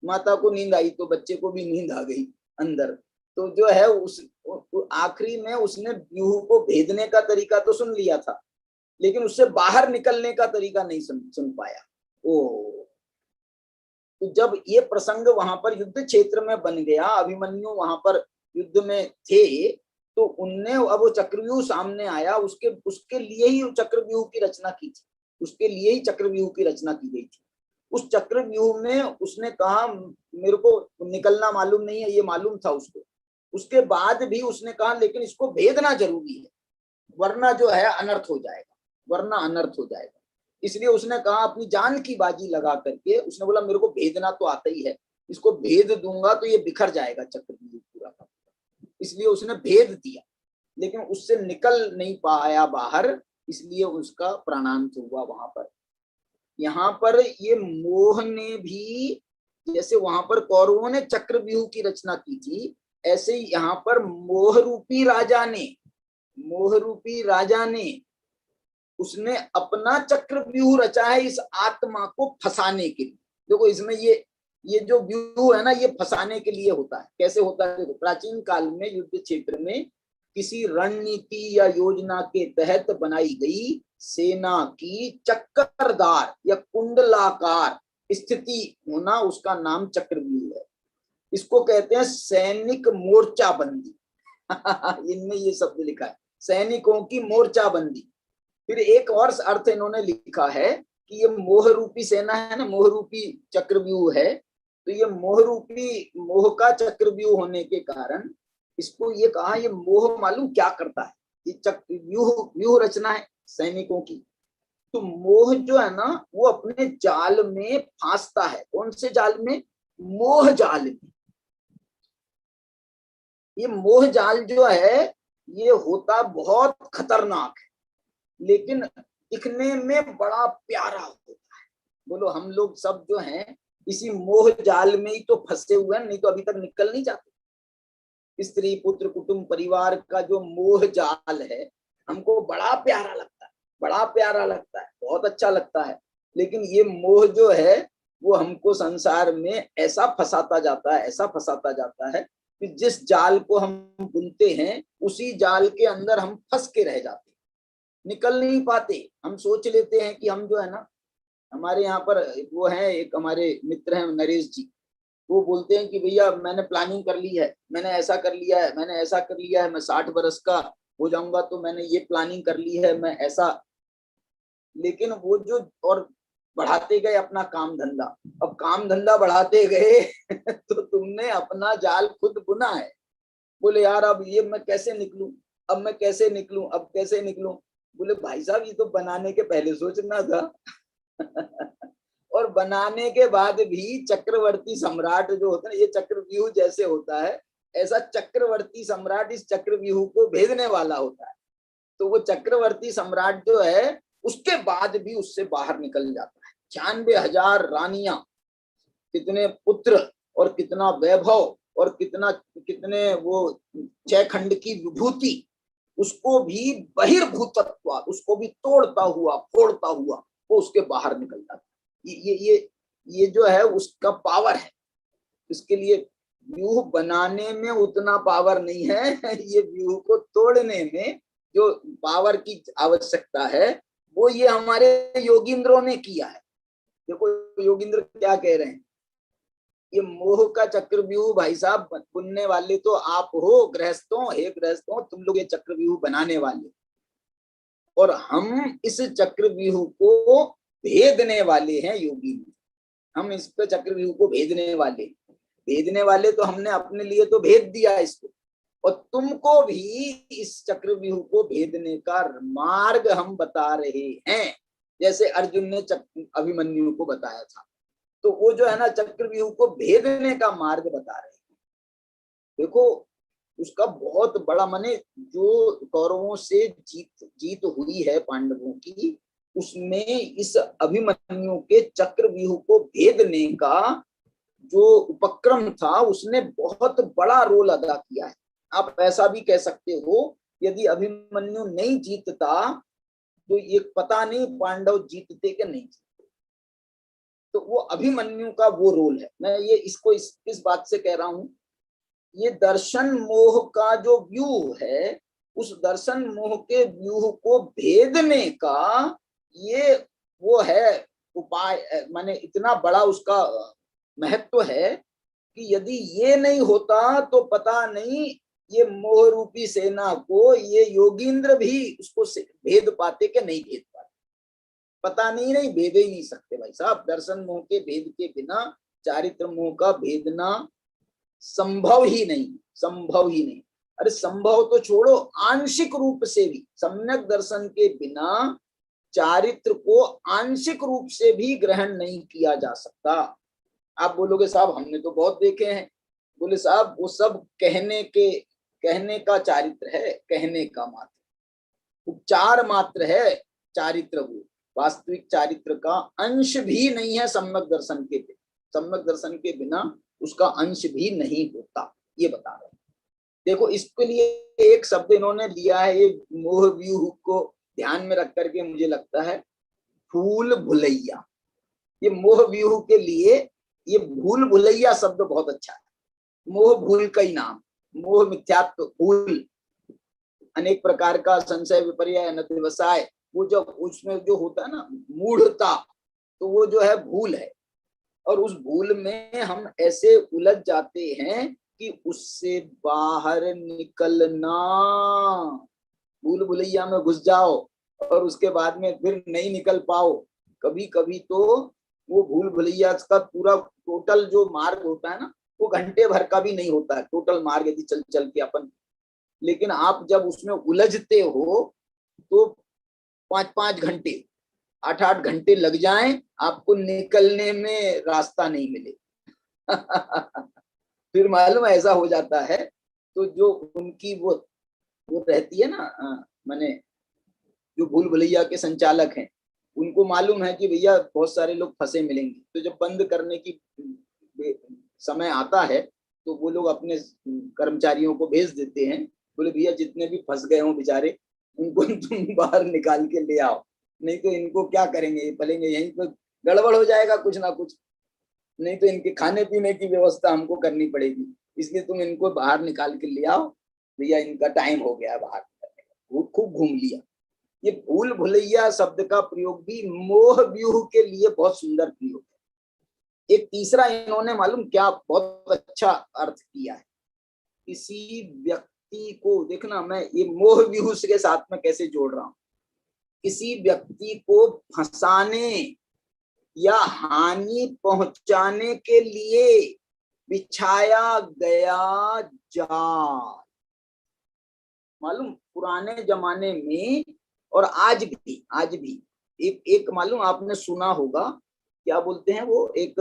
[SPEAKER 4] माता को नींद आई तो बच्चे को भी नींद आ गई अंदर। तो जो है उस आखिरी में उसने व्यूह को भेदने का तरीका तो सुन लिया था, लेकिन उससे बाहर निकलने का तरीका नहीं सुन पाया। तो जब ये प्रसंग वहां पर युद्ध क्षेत्र में बन गया, अभिमन्यु वहां पर युद्ध में थे, तो उनने अब वो चक्रव्यूह सामने आया, उसके लिए ही चक्रव्यूह की रचना की थी, उसके लिए ही चक्रव्यूह की रचना की गई थी। उस चक्रव्यूह में उसने कहा मेरे को निकलना मालूम नहीं है, ये मालूम था उसको। उसके बाद भी उसने कहा लेकिन इसको भेदना जरूरी है, वरना जो है अनर्थ हो जाएगा, इसलिए उसने कहा अपनी जान की बाजी लगा करके उसने बोला मेरे को भेदना तो आता ही है, इसको भेद दूंगा तो ये बिखर जाएगा चक्रव्यूह पूरा का, इसलिए उसने भेद दिया, लेकिन उससे निकल नहीं पाया बाहर, इसलिए उसका प्राणांत हुआ वहां पर। यहाँ पर ये मोह ने भी, जैसे वहां पर कौरवों ने चक्रव्यूह की रचना की थी, ऐसे ही यहाँ पर मोह रूपी राजा ने उसने अपना चक्रव्यूह रचा है इस आत्मा को फंसाने के लिए। देखो इसमें ये जो व्यूह है ना, ये फंसाने के लिए होता है। कैसे होता है? देखो प्राचीन काल में युद्ध क्षेत्र में किसी रणनीति या योजना के तहत बनाई गई सेना की चक्करदार या कुंडलाकार स्थिति होना, उसका नाम चक्रव्यूह है। इसको कहते हैं सैनिक मोर्चाबंदी इनमें ये शब्द लिखा है, सैनिकों की मोर्चाबंदी। फिर एक और अर्थ इन्होंने लिखा है कि ये मोह रूपी सेना है ना, मोह रूपी चक्रव्यूह है, तो ये मोह का चक्रव्यूह होने के कारण इसको ये कहा, ये मोह मालूम क्या करता है, ये व्यूह रचना है सैनिकों की। तो मोह जो है ना वो अपने जाल में फांसता है। कौन से जाल में? मोह जाल में। ये मोह जाल जो है ये होता बहुत खतरनाक है, लेकिन दिखने में बड़ा प्यारा होता है। बोलो हम लोग सब जो हैं इसी मोह जाल में ही तो फंसे हुए हैं, नहीं तो अभी तक निकल नहीं जाते। स्त्री पुत्र कुटुंब परिवार का जो मोह जाल है हमको बड़ा प्यारा लगता है, बहुत अच्छा लगता है, लेकिन ये मोह जो है वो हमको संसार में ऐसा फंसाता जाता है कि जिस जाल को हम बुनते हैं उसी जाल के अंदर हम फंस के रह जाते, निकल नहीं पाते। हम सोच लेते हैं कि हम जो है ना, हमारे यहाँ पर वो है एक हमारे मित्र हैं नरेश जी, वो बोलते हैं कि भैया मैंने प्लानिंग कर ली है, मैंने ऐसा कर लिया है, मैंने ऐसा कर लिया है, मैं 60 बरस का हो जाऊंगा तो मैंने ये प्लानिंग कर ली है, मैं ऐसा। लेकिन वो जो और बढ़ाते गए अपना काम धंधा, अब काम धंधा बढ़ाते गए तो तुमने अपना जाल खुद बुना है। बोले यार अब ये मैं कैसे निकलूं, अब मैं कैसे निकलूं, अब कैसे निकलूं। बोले भाई साहब ये तो बनाने के पहले सोचना था और बनाने के बाद भी चक्रवर्ती सम्राट जो होता है, ये चक्रव्यूह जैसे होता है, ऐसा चक्रवर्ती सम्राट इस चक्रव्यूह को भेदने वाला होता है। तो वो चक्रवर्ती सम्राट जो है उसके बाद भी उससे बाहर निकल जाता है। 96,000 रानियां, कितने पुत्र और कितना वैभव और कितना कितने वो 6 खंड की विभूति, उसको भी बहिर्भूतत्व, उसको भी तोड़ता हुआ फोड़ता हुआ वो उसके बाहर निकल जाता है। ये जो है उसका पावर है। इसके लिए व्यूह बनाने में उतना पावर नहीं है, ये व्यूह को तोड़ने में जो पावर की आवश्यकता है वो ये हमारे योगींद्रों ने किया है। देखो योगींद्र क्या कह रहे हैं, ये मोह का चक्रव्यूह भाई साहब बुनने वाले तो आप हो गृहस्थों, हे गृहस्थों तुम लोग ये चक्रव्यूह बनाने वाले, और हम इस चक्रव्यूह को भेदने वाले हैं योगी। हम इस पे चक्रव्यूह को भेदने वाले तो हमने अपने लिए तो भेद दिया इसको, और तुमको भी इस चक्रव्यूह को भेदने का मार्ग हम बता रहे हैं, जैसे अर्जुन ने अभिमन्यु को बताया था। तो वो जो है ना चक्रव्यूह को भेदने का मार्ग बता रहे हैं। देखो उसका बहुत बड़ा, माने जो कौरवों से जीत हुई है पांडवों की, उसमें इस अभिमन्यु के चक्रव्यूह को भेदने का जो उपक्रम था उसने बहुत बड़ा रोल अदा किया है। आप ऐसा भी कह सकते हो, यदि अभिमन्यु नहीं जीतता तो ये पता नहीं पांडव जीतते कि नहीं जीतते। तो वो अभिमन्यु का वो रोल है। मैं ये इसको इस बात से कह रहा हूं, ये दर्शन मोह का जो व्यूह है, उस दर्शन मोह के व्यूह को भेदने का ये वो है उपाय, माने इतना बड़ा उसका महत्व है कि यदि ये नहीं होता तो पता नहीं ये मोह रूपी सेना को ये योगींद्र भी उसको भेद पाते कि नहीं भेद पाते, पता नहीं भेद ही नहीं सकते भाई साहब। दर्शन मोह के भेद के बिना चारित्र मोह का भेदना संभव ही नहीं। अरे संभव तो छोड़ो, आंशिक रूप से भी सम्यक दर्शन के बिना चारित्र को आंशिक रूप से भी ग्रहण नहीं किया जा सकता। आप बोलोगे साहब हमने तो बहुत देखे हैं। बोले साहब वो सब कहने का चारित्र है, कहने का मात्र उपचार मात्र है चारित्र, वो वास्तविक चारित्र का अंश भी नहीं है सम्यक दर्शन के बिना। सम्यक दर्शन के बिना उसका अंश भी नहीं होता, ये बता रहे हैं। देखो इसके लिए एक शब्द इन्होंने लिया है, ये मोह व्यूह को ध्यान में रख करके मुझे लगता है भूल भुलैया। ये मोह व्यूह के लिए ये भूल भुलैया शब्द बहुत अच्छा है। मोह भूल का ही नाम, मोह मिथ्यात्व, भूल अनेक प्रकार का संशय विपर्य अनतिवसाय, वो जब उसमें जो होता है ना मूढ़ता, तो वो जो है भूल है। और उस भूल में हम ऐसे उलझ जाते हैं कि उससे बाहर निकलना, भूल भुलैया में घुस जाओ और उसके बाद में फिर नहीं निकल पाओ। कभी कभी तो वो भूल भुलैया का पूरा टोटल जो मार्ग होता है ना, वो घंटे भर का भी नहीं होता है टोटल मार्ग यदि चल चल के अपन, लेकिन आप जब उसमें उलझते हो तो 5-5 घंटे 8-8 घंटे लग जाएं, आपको निकलने में रास्ता नहीं मिले फिर मालूम ऐसा हो जाता है। तो जो उनकी वो रहती है ना, माने जो भूल भुलैया के संचालक हैं, उनको मालूम है कि भैया बहुत सारे लोग फंसे मिलेंगे, तो जब बंद करने की समय आता है तो वो लोग अपने कर्मचारियों को भेज देते हैं, बोले भैया जितने भी फंस गए हों बेचारे उनको तुम बाहर निकाल के ले आओ, नहीं तो इनको क्या करेंगे, पलेंगे यहीं पर, गड़बड़ हो जाएगा कुछ ना कुछ, नहीं तो इनके खाने पीने की व्यवस्था हमको करनी पड़ेगी। इसलिए तुम इनको बाहर निकाल के ले आओ, भैया इनका टाइम हो गया बाहर निकलने का, खूब घूम लिया। ये भूल भुलैया शब्द का प्रयोग भी मोह व्यूह के लिए बहुत सुंदर प्रयोग है। एक तीसरा इन्होंने मालूम क्या बहुत अच्छा अर्थ किया है, किसी व्यक्ति को, देखना मैं ये मोह व्यूह के साथ में कैसे जोड़ रहा हूं, किसी व्यक्ति को फंसाने या हानि पहुंचाने के लिए बिछाया गया जाल। मालूम पुराने जमाने में और आज भी एक मालूम आपने सुना होगा, क्या बोलते हैं वो, एक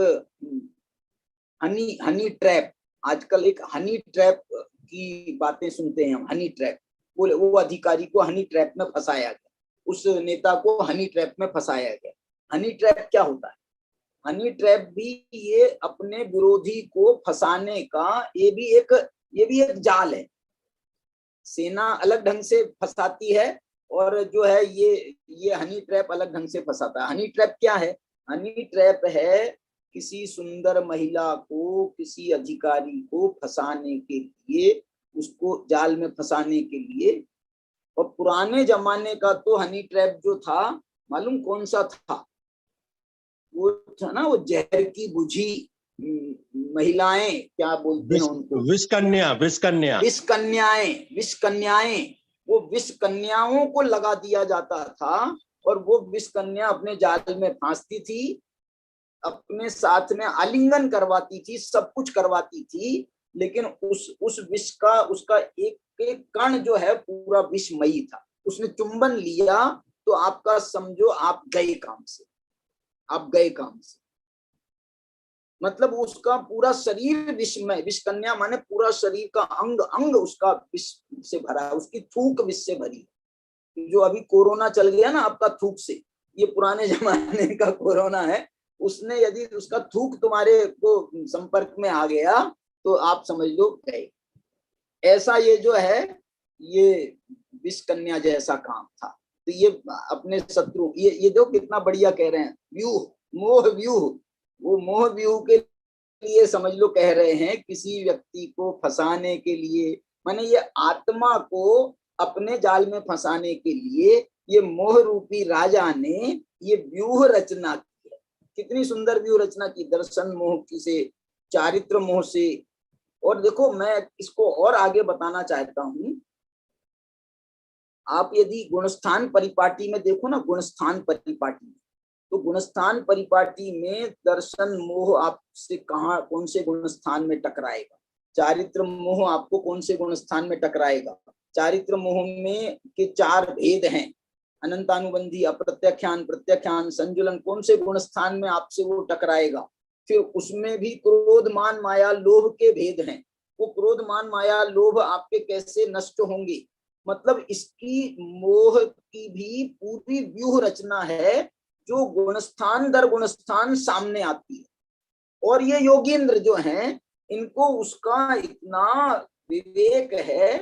[SPEAKER 4] हनी ट्रैप। आजकल एक हनी ट्रैप की बातें सुनते हैं हम। हनी ट्रैप, वो अधिकारी को हनी ट्रैप में फंसाया गया, उस नेता को हनी ट्रैप में फंसाया गया। हनी ट्रैप क्या होता है? हनी ट्रैप भी ये अपने विरोधी को फंसाने का ये भी एक जाल है। सेना अलग ढंग से फंसाती है और जो है ये हनी ट्रैप अलग ढंग से फंसाता है। हनी ट्रैप क्या है? हनी ट्रैप है किसी सुंदर महिला को, किसी अधिकारी को फंसाने के लिए, उसको जाल में फंसाने के लिए। और पुराने जमाने का तो हनी ट्रैप जो था मालूम कौन सा था? वो था ना, वो जहर की बुझी महिलाएं, क्या बोलते हैं उनको, विष कन्याएं। वो विष कन्याओं को लगा दिया जाता था और वो विष कन्या अपने जाल में फांसती थी, अपने साथ में आलिंगन करवाती थी, सब कुछ करवाती थी, लेकिन उस विष का, उसका एक एक कण जो है पूरा विषमयी था। उसने चुंबन लिया तो आपका समझो आप गए काम से, आप गए काम से। मतलब उसका पूरा शरीर विषमय, विष कन्या माने पूरा शरीर का अंग अंग उसका विष से भरा है, उसकी थूक विष से भरी है। जो अभी कोरोना चल गया ना आपका थूक से, ये पुराने जमाने का कोरोना है। उसने यदि उसका थूक तुम्हारे को संपर्क में आ गया तो आप समझ लो गए। ऐसा ये जो है ये विष कन्या जैसा काम था। तो ये अपने शत्रु, ये जो कितना बढ़िया कह रहे हैं, व्यूह, मोह व्यूह। वो मोह व्यूह के लिए समझ लो कह रहे हैं, किसी व्यक्ति को फंसाने के लिए, माने ये आत्मा को अपने जाल में फंसाने के लिए ये मोह रूपी राजा ने ये व्यूह रचना की है। कितनी सुंदर व्यूह रचना की, दर्शन मोह की से, चारित्र मोह से। और देखो मैं इसको और आगे बताना चाहता हूं। आप यदि गुणस्थान परिपाटी में देखो ना, गुणस्थान परिपाटी में, तो गुणस्थान परिपाटी में दर्शन मोह आपसे कहाँ, कौन से गुणस्थान में टकराएगा? चारित्र मोह आपको कौन से गुणस्थान में टकराएगा? चारित्र मोह में के 4 भेद हैं, अनंतानुबंधी, अप्रत्याख्यान, प्रत्याख्यान, संजुलन। कौन से गुणस्थान में आपसे वो टकराएगा? फिर उसमें भी क्रोध मान माया लोभ के भेद हैं। वो क्रोध मान माया लोभ आपके कैसे नष्ट होंगे? मतलब इसकी मोह की भी पूरी व्यूह रचना है जो गुणस्थान दर गुणस्थान सामने आती है। और ये योगींद्र जो हैं, इनको उसका इतना विवेक है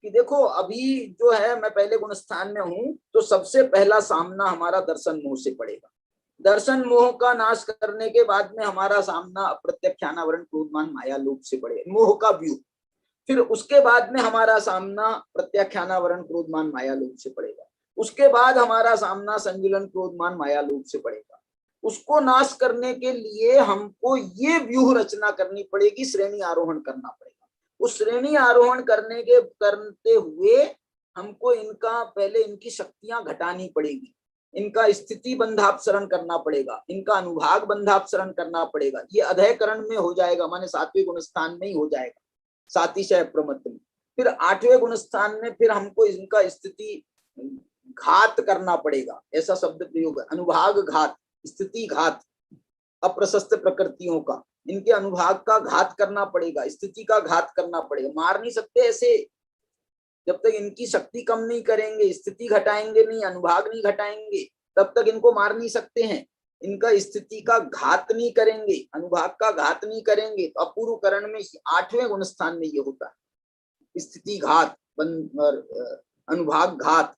[SPEAKER 4] कि देखो अभी जो है मैं पहले गुणस्थान में हूं तो सबसे पहला सामना हमारा दर्शन मोह से पड़ेगा। दर्शन मोह का नाश करने के बाद में हमारा सामना अप्रत्याख्यानावरण क्रोधमान माया लोभ से पड़ेगा, मोह का व्यू। फिर उसके बाद में हमारा सामना प्रत्याख्यानावरण क्रोधमान माया लोभ से पड़ेगा। उसके बाद हमारा सामना संजुलन क्रोधमान माया लोभ से पड़ेगा। उसको नाश करने के लिए हमको ये व्यूह रचना करनी पड़ेगी, श्रेणी आरोहण करना पड़ेगा। उस श्रेणी आरोहण करते हुए हमको इनका पहले इनकी शक्तियां घटानी पड़ेगी, इनका स्थिति बंधापसरण करना पड़ेगा, इनका अनुभाग बंधापसरण करना पड़ेगा। ये अधयकरण में हो जाएगा, माने 7वें गुणस्थान में ही हो जाएगा, सातिशय प्रमत्त में। फिर 8वें गुणस्थान में फिर हमको इनका स्थिति घात करना पड़ेगा, ऐसा शब्द प्रयोग है, अनुभाग घात, स्थिति घात, अप्रशस्त प्रकृतियों का, इनके अनुभाग का घात करना पड़ेगा, स्थिति का घात करना पड़ेगा। मार नहीं सकते ऐसे, जब तक इनकी शक्ति कम नहीं करेंगे, स्थिति घटाएंगे नहीं, अनुभाग नहीं घटाएंगे, तब तक इनको मार नहीं सकते हैं। इनका स्थिति का घात नहीं करेंगे, अनुभाग का घात नहीं करेंगे, तो अपूर्व करण में 8वें गुणस्थान में ये होता है, स्थिति घात, अनुभाग घात।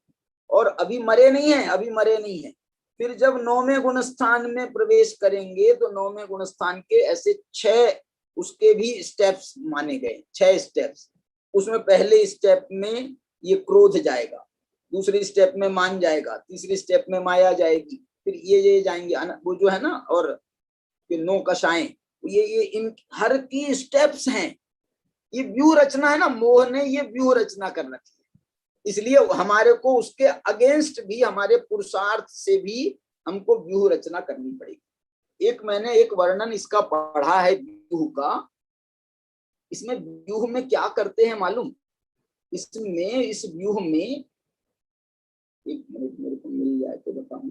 [SPEAKER 4] और अभी मरे नहीं है। फिर जब 9वें गुणस्थान में प्रवेश करेंगे तो 9वें गुणस्थान के ऐसे 6 उसके भी स्टेप्स माने गए, 6 स्टेप्स। उसमें पहले स्टेप में ये क्रोध जाएगा, दूसरी स्टेप में मान जाएगा, तीसरी स्टेप में माया जाएगी, फिर ये जाएंगे वो जो है ना, और फिर नो कषाएं, ये इन हर की स्टेप्स हैं। ये व्यूह रचना है ना, मोह ने ये व्यूह रचना कर रखी है। इसलिए हमारे को उसके अगेंस्ट भी, हमारे पुरुषार्थ से भी हमको व्यूह रचना करनी पड़ेगी। एक मैंने एक वर्णन इसका पढ़ा है व्यूह का। इसमें व्यूह में क्या करते हैं मालूम? इसमें, इस व्यूह में, एक मिनट मेरे को मिल जाए तो बताऊं,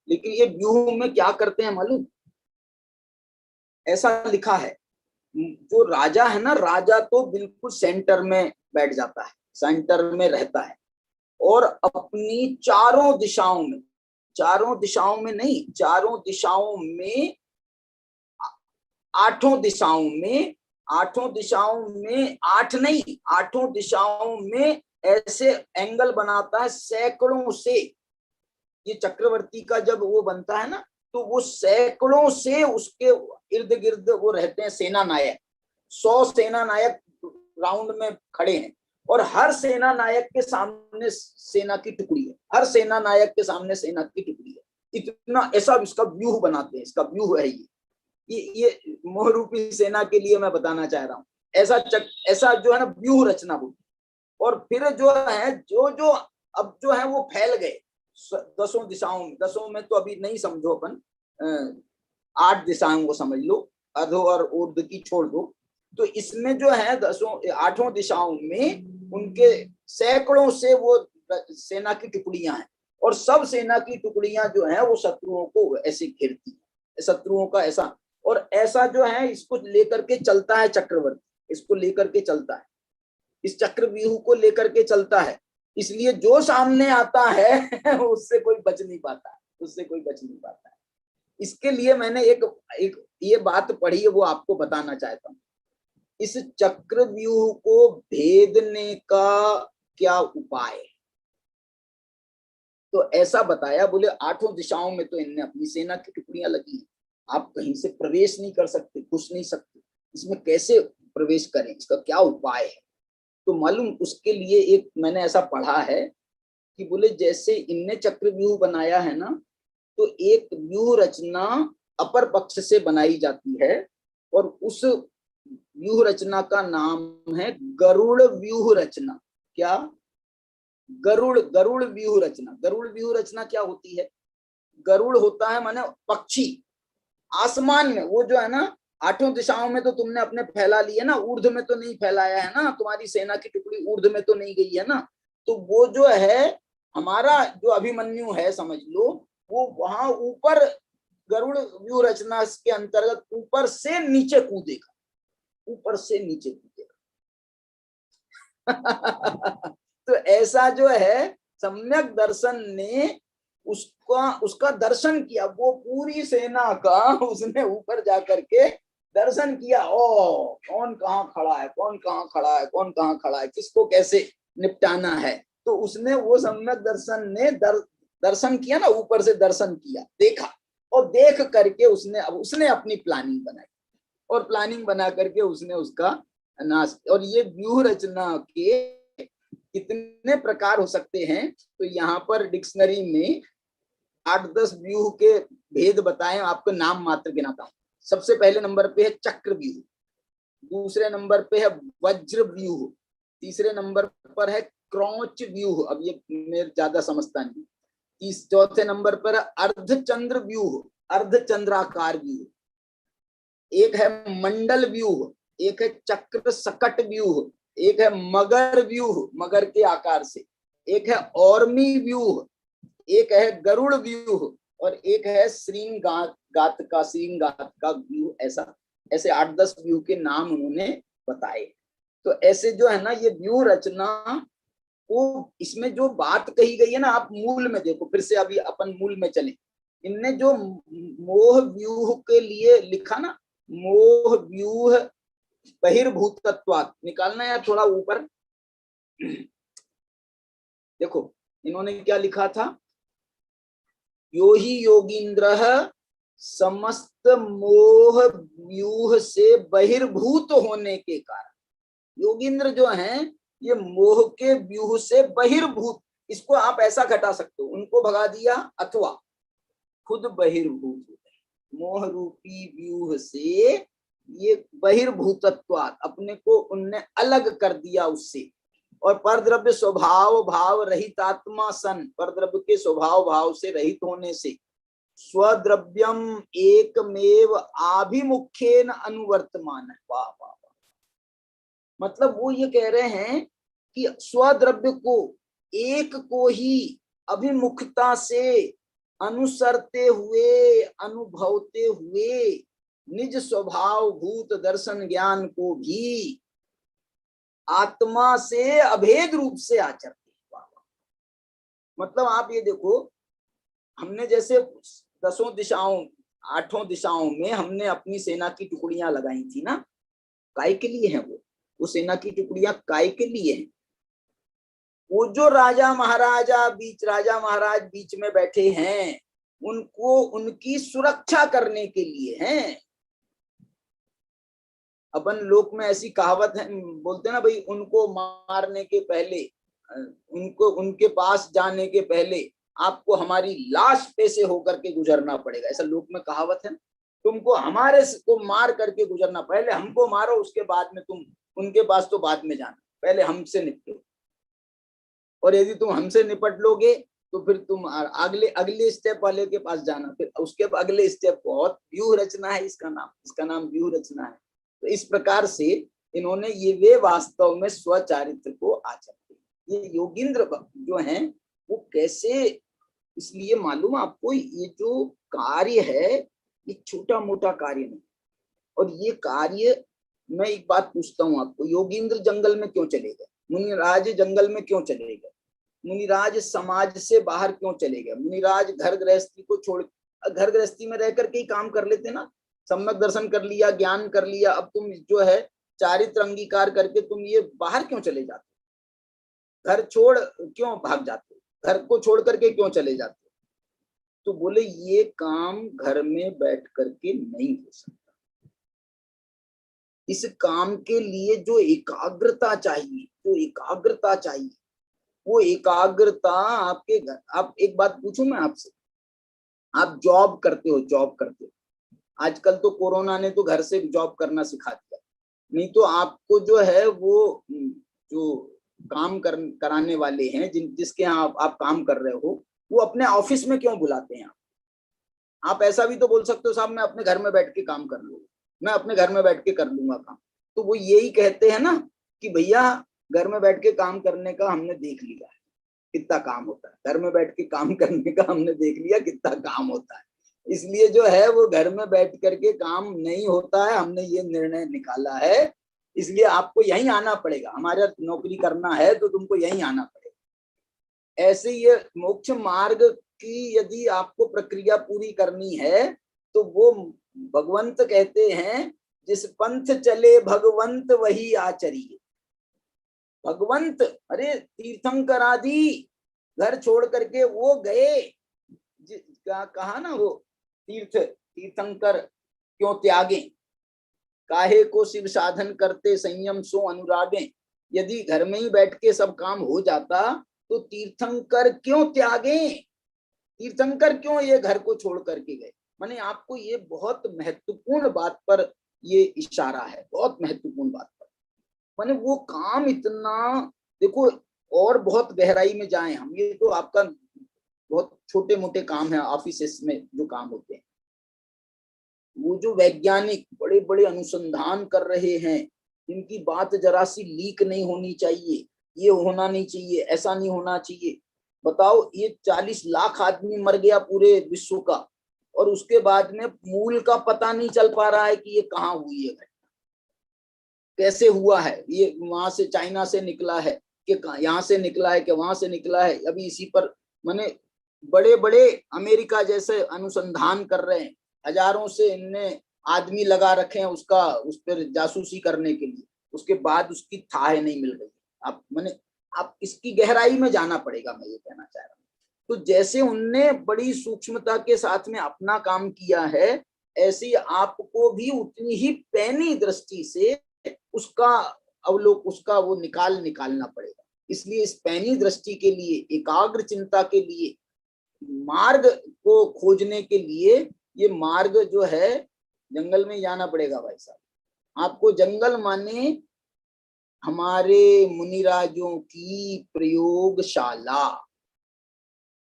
[SPEAKER 4] लेकिन ये व्यूह में क्या करते हैं मालूम? ऐसा लिखा है, जो राजा है ना, राजा तो बिल्कुल सेंटर में बैठ जाता है, सेंटर में रहता है, और अपनी चारों दिशाओं में, चारों दिशाओं में नहीं, चारों दिशाओं में, आठों दिशाओं में, आठों दिशाओं में, आठ नहीं, आठों दिशाओं में ऐसे एंगल बनाता है सैकड़ों से। ये चक्रवर्ती का जब वो बनता है ना, तो वो सैकड़ों से उसके इर्द गिर्द वो रहते हैं सेना नायक। 100 सेना नायक राउंड में खड़े हैं, और हर सेना नायक के सामने सेना की टुकड़ी है, हर सेना नायक के सामने सेना की टुकड़ी है। इतना ऐसा इसका व्यूह बनाते हैं, इसका व्यूह है ये मोहरूपी सेना के लिए मैं बताना चाह रहा हूँ। ऐसा जो है ना व्यूह रचना होती। और फिर जो है, जो अब जो है वो फैल गए 10 दिशाओं में। 10 में तो अभी नहीं समझो अपन, 8 दिशाओं को समझ लो, अधो और ऊर्ध्व की छोड़ दो। तो इसमें जो है 8 दिशाओं में उनके सैकड़ों से वो सेना की टुकड़ियां हैं, और सब सेना की टुकड़ियां जो है वो शत्रुओं को ऐसे घेरती है, शत्रुओं का ऐसा। और ऐसा जो है इसको लेकर के चलता है चक्रवर्ती, इसको लेकर के चलता है, इस चक्रव्यूह को लेकर के चलता है। इसलिए जो सामने आता है उससे कोई बच नहीं पाता है, उससे कोई बच नहीं पाता है। इसके लिए मैंने एक ये बात पढ़ी है, वो आपको बताना चाहता हूँ। इस चक्रव्यूह को भेदने का क्या उपाय है? तो ऐसा बताया, बोले 8 दिशाओं में तो इनने अपनी सेना की टुकड़ियां लगी हैं, आप कहीं से प्रवेश नहीं कर सकते, घुस नहीं सकते, इसमें कैसे प्रवेश करें, इसका क्या उपाय है? तो मालूम उसके लिए एक मैंने ऐसा पढ़ा है कि बोले जैसे इनने चक्रव्यूह बनाया है ना, तो एक व्यूह रचना अपर पक्ष से बनाई जाती है, और उस व्यूह रचना का नाम है गरुड़ व्यूह रचना। क्या? गरुड़ व्यूह रचना। गरुड़ व्यूह रचना क्या होती है? गरुड़ होता है माने पक्षी, आसमान में वो जो है ना, 8 दिशाओं में तो तुमने अपने फैला लिए ना, ऊर्ध्व में तो नहीं फैलाया है ना, तुम्हारी सेना की टुकड़ी ऊर्ध्व में तो नहीं गई है ना। तो वो जो है हमारा जो अभिमन्यु है समझ लो, वो वहां ऊपर गरुड़ व्यूह रचना के अंतर्गत ऊपर से नीचे कूदेगा, ऊपर से नीचे कूदेगा। तो ऐसा जो है सम्यक दर्शन ने उसका दर्शन किया, वो पूरी सेना का उसने ऊपर जाकर के दर्शन किया। ओ कौन कहाँ खड़ा है, कौन कहाँ खड़ा है, कौन कहाँ खड़ा है, किसको कैसे निपटाना है। तो उसने वो सम्यक दर्शन ने दर्शन किया ना, ऊपर से दर्शन किया, देखा, और देख करके उसने अपनी प्लानिंग बनाई, और प्लानिंग बना करके उसने उसका नाश। और ये व्यूह रचना के कितने प्रकार हो सकते हैं, तो यहाँ पर डिक्शनरी में 8-10 व्यूह के भेद बताएं, आपको नाम मात्र गिनाता हूं। सबसे पहले नंबर पे है चक्र व्यूह, दूसरे नंबर पे है वज्र व्यूह, तीसरे नंबर पर है क्रौच व्यूह, अब ये मेरे ज्यादा समझता नहीं। चौथे नंबर पर अर्धचंद्र व्यूह, अर्धचंद्राकार व्यूह, एक है मंडल व्यूह, एक है चक्र सकट व्यूह, एक है मगर व्यूह, मगर के आकार से, एक है और्मी व्यूह, एक है गरुड़ व्यूह, और एक है श्रृंगात का व्यूह। ऐसे 8-10 व्यूह के नाम उन्होंने बताए। तो ऐसे जो है ना ये व्यूह रचना, वो इसमें जो बात कही गई है ना, आप मूल में देखो, फिर से अभी अपन मूल में चले। इनने जो मोह व्यूह के लिए लिखा ना, मोह व्यूह बहिर्भूतत्वात्, निकालना है थोड़ा ऊपर देखो, इन्होंने क्या लिखा था, यो ही योगींद्र समस्त मोह व्यूह से बहिर्भूत होने के कारण योगींद्र जो हैं ये मोह के व्यूह से बहिर्भूत, इसको आप ऐसा घटा सकते हो, उनको भगा दिया अथवा खुद बहिर्भूत मोह रूपी व्यूह से ये बहिर्भूतत्वात् अपने को उनने अलग कर दिया उससे। और परद्रव्य स्वभाव भाव रहित आत्मा सन, परद्रव्य के स्वभाव भाव से रहित होने से स्वद्रव्यम एकमेव आभिमुख्येन अनुवर्तमान है। वाह वाह वाह, मतलब वो ये कह रहे हैं कि स्वद्रव्य को एक को ही अभिमुखता से अनुसरते हुए अनुभवते हुए निज स्वभाव भूत दर्शन ज्ञान को भी आत्मा से अभेद रूप से आचरते हैं। मतलब आप ये देखो, हमने जैसे 10 दिशाओं 8 दिशाओं में हमने अपनी सेना की टुकड़ियां लगाई थी ना, काय के लिए है वो सेना की टुकड़ियां काय के लिए हैं? वो जो राजा महाराज बीच में बैठे हैं उनको उनकी सुरक्षा करने के लिए हैं। अपन लोक में ऐसी कहावत है, बोलते ना भाई, उनको मारने के पहले, उनको उनके पास जाने के पहले आपको हमारी लाश पे से होकर के गुजरना पड़ेगा, ऐसा लोक में कहावत है। तुमको हमारे को मार करके गुजरना, पहले हमको मारो उसके बाद में तुम उनके पास तो बाद में जाना, पहले हमसे निपटो। और यदि तुम हमसे निपट लोगे तो फिर तुम अगले स्टेप वाले के पास जाना, फिर उसके अगले स्टेप बहुत व्यूह रचना है, इसका नाम व्यूह रचना है। तो इस प्रकार से इन्होंने ये वे वास्तव में स्वचारित्र को आचरते। ये योगींद्र जो हैं वो कैसे, इसलिए मालूम आपको ये जो कार्य है ये छोटा मोटा कार्य नहीं। और ये कार्य, मैं एक बात पूछता हूँ आपको, योगींद्र जंगल में क्यों चले गए? मुनिराज जंगल में क्यों चले गए? मुनिराज समाज से बाहर क्यों चले गए? मुनिराज घर गृहस्थी को छोड़, घर गृहस्थी में रह करके ही काम कर लेते ना, सम्यक दर्शन कर लिया, ज्ञान कर लिया, अब तुम जो है चारित्र अंगीकार करके तुम ये बाहर क्यों चले जाते? घर छोड़ क्यों भाग जाते? घर को छोड़ करके क्यों चले जाते? तो बोले ये काम घर में बैठ करके नहीं हो सकता। इस काम के लिए जो एकाग्रता चाहिए, वो एकाग्रता आपके घर। आप एक बात पूछूं मैं आपसे, आप जॉब करते हो, आजकल तो कोरोना ने तो घर से जॉब करना सिखा दिया, नहीं तो आपको जो है वो जो काम कराने वाले हैं जिसके यहाँ आप काम कर रहे हो, वो अपने ऑफिस में क्यों बुलाते हैं? आप ऐसा भी तो बोल सकते हो, साहब मैं अपने घर में बैठ के काम कर लूंगा, मैं अपने घर में बैठ के कर लूंगा काम। तो वो यही कहते हैं ना कि भैया घर में बैठ के काम करने का हमने देख लिया है कितना काम होता है, घर में बैठ के काम करने का हमने देख लिया कितना काम होता है, इसलिए जो है वो घर में बैठ करके काम नहीं होता है, हमने ये निर्णय निकाला है, इसलिए आपको यहीं आना पड़ेगा, हमारा नौकरी करना है तो तुमको यहीं आना पड़ेगा। ऐसे ये मोक्ष मार्ग की यदि आपको प्रक्रिया पूरी करनी है तो वो भगवंत कहते हैं जिस पंथ चले भगवंत वही आचरिए। भगवंत, अरे तीर्थंकर आदि घर छोड़ करके वो गए, कहा ना वो तीर्थंकर क्यों त्यागे, काहे को शिव साधन करते संयम सो अनुरागे। यदि घर में ही बैठ के सब काम हो जाता तो तीर्थंकर क्यों त्यागे, तीर्थंकर क्यों ये घर को छोड़ करके गए? माने आपको ये बहुत महत्वपूर्ण बात पर ये इशारा है, बहुत महत्वपूर्ण बात पर। माने वो काम इतना, देखो और बहुत गहराई में जाए हम, ये तो आपका बहुत छोटे मोटे काम है ऑफिस में जो काम होते हैं, वो जो वैज्ञानिक बड़े बड़े अनुसंधान कर रहे हैं, इनकी बात जरा सी लीक नहीं होनी चाहिए, ये होना नहीं चाहिए, ऐसा नहीं होना चाहिए। बताओ ये 40 लाख आदमी मर गया पूरे विश्व का, और उसके बाद में मूल का पता नहीं चल पा रहा है कि ये कहाँ हुई है घटना, कैसे हुआ है, ये वहां से चाइना से निकला है कि यहाँ से निकला है कि वहां से निकला है। अभी इसी पर माने बड़े बड़े अमेरिका जैसे अनुसंधान कर रहे हैं, हजारों से इनने आदमी लगा रखे हैं उसका, उस पर जासूसी करने के लिए, उसके बाद उसकी थाह नहीं मिल रही। आप माने आप इसकी गहराई में जाना पड़ेगा, मैं ये कहना चाह रहा हूँ। तो जैसे उनने बड़ी सूक्ष्मता के साथ में अपना काम किया है, ऐसे आपको भी उतनी ही पैनी दृष्टि से उसका उसका वो निकालना पड़ेगा। इसलिए इस पैनी दृष्टि के लिए, एकाग्र चिंता के लिए, मार्ग को खोजने के लिए, ये मार्ग जो है जंगल में जाना पड़ेगा भाई साहब। आपको जंगल माने हमारे मुनिराजों की प्रयोगशाला,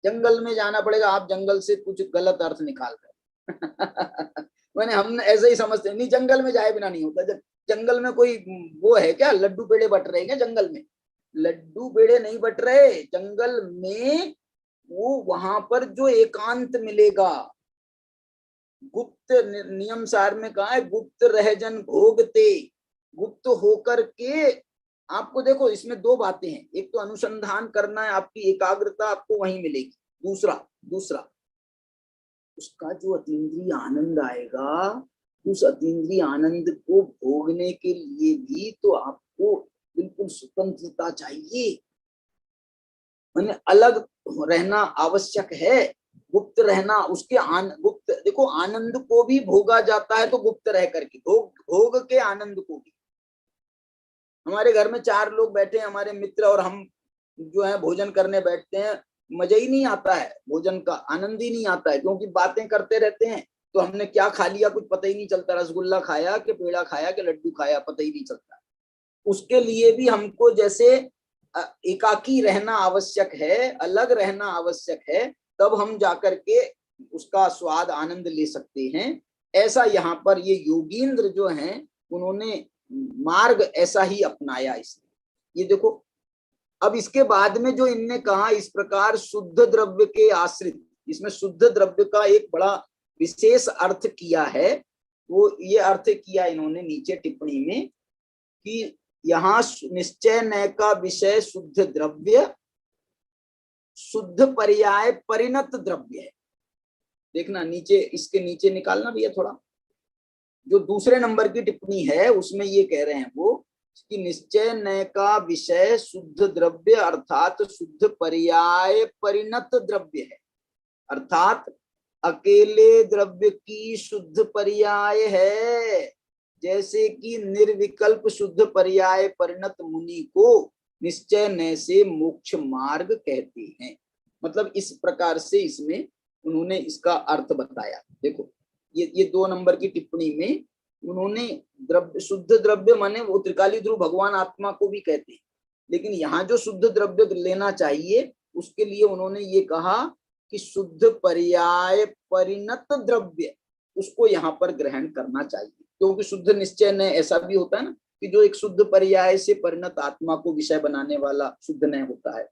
[SPEAKER 4] जंगल में जाना पड़ेगा। आप जंगल से कुछ गलत अर्थ निकाल रहे मैंने हम ऐसे ही समझते नहीं, जंगल में जाए बिना नहीं होता। जंगल में कोई वो है क्या, लड्डू पेड़े बट रहे हैं जंगल में? लड्डू पेड़े नहीं बट रहे जंगल में, वो वहां पर जो एकांत मिलेगा, गुप्त नियम सार में कहा है, गुप्त रहजन भोगते, गुप्त होकर के। आपको देखो इसमें दो बातें हैं, एक तो अनुसंधान करना है, आपकी एकाग्रता आपको वहीं मिलेगी। दूसरा उसका जो अतीन्द्रिय आनंद आएगा, उस अतीन्द्रिय आनंद को भोगने के लिए भी तो आपको बिल्कुल स्वतंत्रता चाहिए, मैंने अलग रहना आवश्यक है, गुप्त रहना। उसके गुप्त देखो, आनंद को भी भोगा जाता है तो गुप्त रह करके, भोग के आनंद को भी। हमारे घर में 4 लोग बैठे हैं, हमारे मित्र, और हम जो है भोजन करने बैठते हैं, मजा ही नहीं आता है, भोजन का आनंद ही नहीं आता है, क्योंकि बातें करते रहते हैं। तो हमने क्या खा लिया कुछ पता ही नहीं चलता, रसगुल्ला खाया कि पेड़ा खाया कि लड्डू खाया, पता ही नहीं चलता। उसके लिए भी हमको जैसे एकाकी रहना आवश्यक है, अलग रहना आवश्यक है, तब हम जाकर के उसका स्वाद आनंद ले सकते हैं। ऐसा यहाँ पर ये योगींद्र जो हैं, उन्होंने मार्ग ऐसा ही अपनाया। इसलिए ये देखो, अब इसके बाद में जो इनने कहा, इस प्रकार शुद्ध द्रव्य के आश्रित, इसमें शुद्ध द्रव्य का एक बड़ा विशेष अर्थ किया है। वो ये अर्थ किया इन्होंने नीचे टिप्पणी में कि यहाँ निश्चय नय का विषय शुद्ध द्रव्य, शुद्ध पर्याय परिणत द्रव्य है। देखना नीचे, इसके नीचे निकालना भैया थोड़ा, जो दूसरे नंबर की टिप्पणी है उसमें ये कह रहे हैं वो कि निश्चय नय का विषय शुद्ध द्रव्य अर्थात शुद्ध पर्याय परिणत द्रव्य है। अर्थात अकेले द्रव्य की शुद्ध पर्याय है, जैसे कि निर्विकल्प शुद्ध पर्याय परिणत मुनि को निश्चय नय से मोक्ष मार्ग कहते हैं। मतलब इस प्रकार से इसमें उन्होंने इसका अर्थ बताया। देखो ये 2 नंबर की टिप्पणी में उन्होंने द्रव्य, शुद्ध द्रव्य माने वो त्रिकाली ध्रुव भगवान आत्मा को भी कहते हैं, लेकिन यहाँ जो शुद्ध द्रव्य लेना चाहिए उसके लिए उन्होंने ये कहा कि शुद्ध पर्याय परिणत द्रव्य, उसको यहाँ पर ग्रहण करना चाहिए। क्योंकि शुद्ध निश्चय नय ऐसा भी होता है ना कि जो एक शुद्ध पर्याय से परिणत आत्मा को विषय बनाने वाला शुद्ध नय होता है,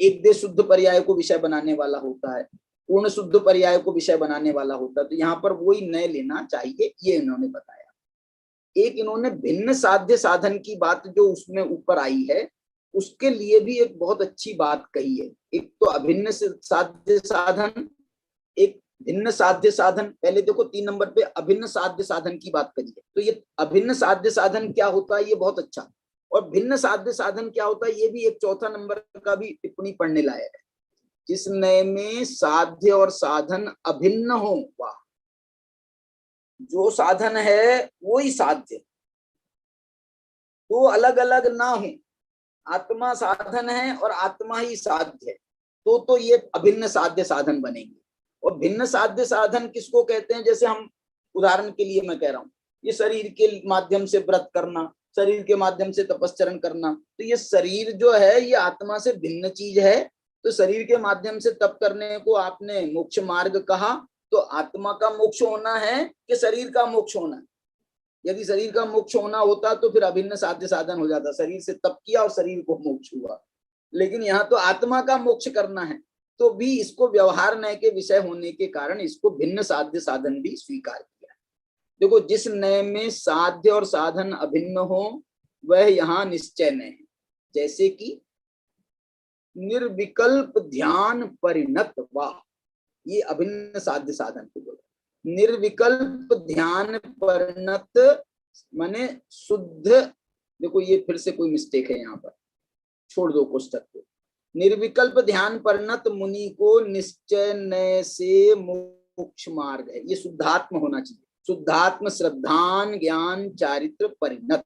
[SPEAKER 4] एक देश शुद्ध पर्याय को विषय बनाने वाला होता है, पूर्ण शुद्ध पर्याय को विषय बनाने वाला होता है। तो यहाँ पर वही नय लेना चाहिए, ये इन्होंने बताया। एक इन्होंने भिन्न साध्य साधन की बात जो उसमें ऊपर आई है, उसके लिए भी एक बहुत अच्छी बात कही है। एक तो अभिन्न साध्य साधन, एक भिन्न साध्य साधन। पहले देखो 3 नंबर पे अभिन्न साध्य साधन की बात करी है, तो ये अभिन्न साध्य साधन क्या होता है, ये बहुत अच्छा। और भिन्न साध्य साधन क्या होता है, ये भी एक 4था नंबर का भी टिप्पणी पढ़ने लायक है। जिस नय में साध्य और साधन अभिन्न हो, वाह, जो साधन है वो ही साध्य, तो अलग अलग ना हो, आत्मा साधन है और आत्मा ही साध्य है, तो ये अभिन्न साध्य साधन बनेंगे। और भिन्न साध्य साधन किसको कहते हैं, जैसे हम उदाहरण के लिए मैं कह रहा हूँ, ये शरीर के माध्यम से व्रत करना, शरीर के माध्यम से तपस्चरण करना, तो ये शरीर जो है ये आत्मा से भिन्न चीज है। तो शरीर के माध्यम से तप करने को आपने मोक्ष मार्ग कहा, तो आत्मा का मोक्ष होना है कि शरीर का मोक्ष होना है? यदि शरीर का मोक्ष होना होता तो फिर अभिन्न साध्य साधन हो जाता, शरीर से तप किया और शरीर को मोक्ष हुआ। लेकिन यहाँ तो आत्मा का मोक्ष करना है, तो भी इसको व्यवहार नय के विषय होने के कारण इसको भिन्न साध्य साधन भी स्वीकार किया। देखो, जिस नय में साध्य और साधन अभिन्न हो वह यहाँ निश्चय नय है। जैसे कि निर्विकल्प ध्यान परिणत, वाह, ये अभिन्न साध्य साधन को बोला। निर्विकल्प ध्यान परिणत माने शुद्ध, देखो ये फिर से कोई मिस्टेक है यहाँ पर, छोड़ दो पुस्तक को। निर्विकल्प ध्यान परिणत मुनि को निश्चय से मोक्ष मार्ग है। ये शुद्धात्म होना चाहिए। शुद्धात्म श्रद्धान ज्ञान चारित्र परिणत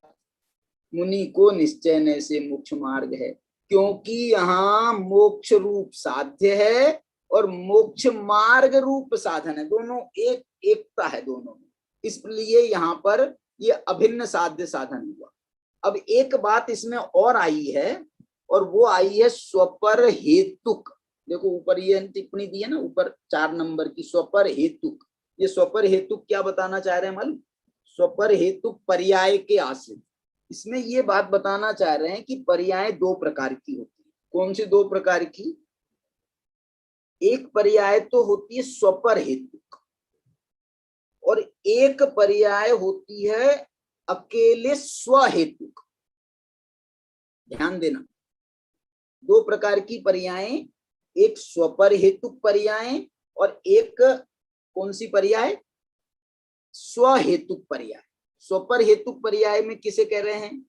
[SPEAKER 4] मुनि को निश्चय से मोक्ष मार्ग है, क्योंकि यहाँ मोक्ष रूप साध्य है और मोक्ष मार्ग रूप साधन है। दोनों एकता है दोनों में, इसलिए यहाँ पर ये अभिन्न साध्य साधन हुआ। अब एक बात इसमें और आई है, और वो आई है स्वपर हेतुक। देखो ऊपर ये टिप्पणी दी है ना, ऊपर 4 नंबर की, स्वपर हेतुक। ये स्वपर हेतुक क्या बताना चाह रहे हैं मालूम? स्वपर हेतुक पर्याय के आश्रित। इसमें ये बात बताना चाह रहे हैं कि पर्याय 2 प्रकार की होती है। कौन सी 2 प्रकार की? एक पर्याय तो होती है स्वपर हेतुक, और एक पर्याय होती है अकेले स्वहेतुक। ध्यान देना, 2 प्रकार की पर्याय, एक स्वपर हेतुक पर्याय और एक कौन सी पर्याय? स्वहेतुक पर्याय। स्वपर हेतुक पर्याय में किसे कह रहे हैं?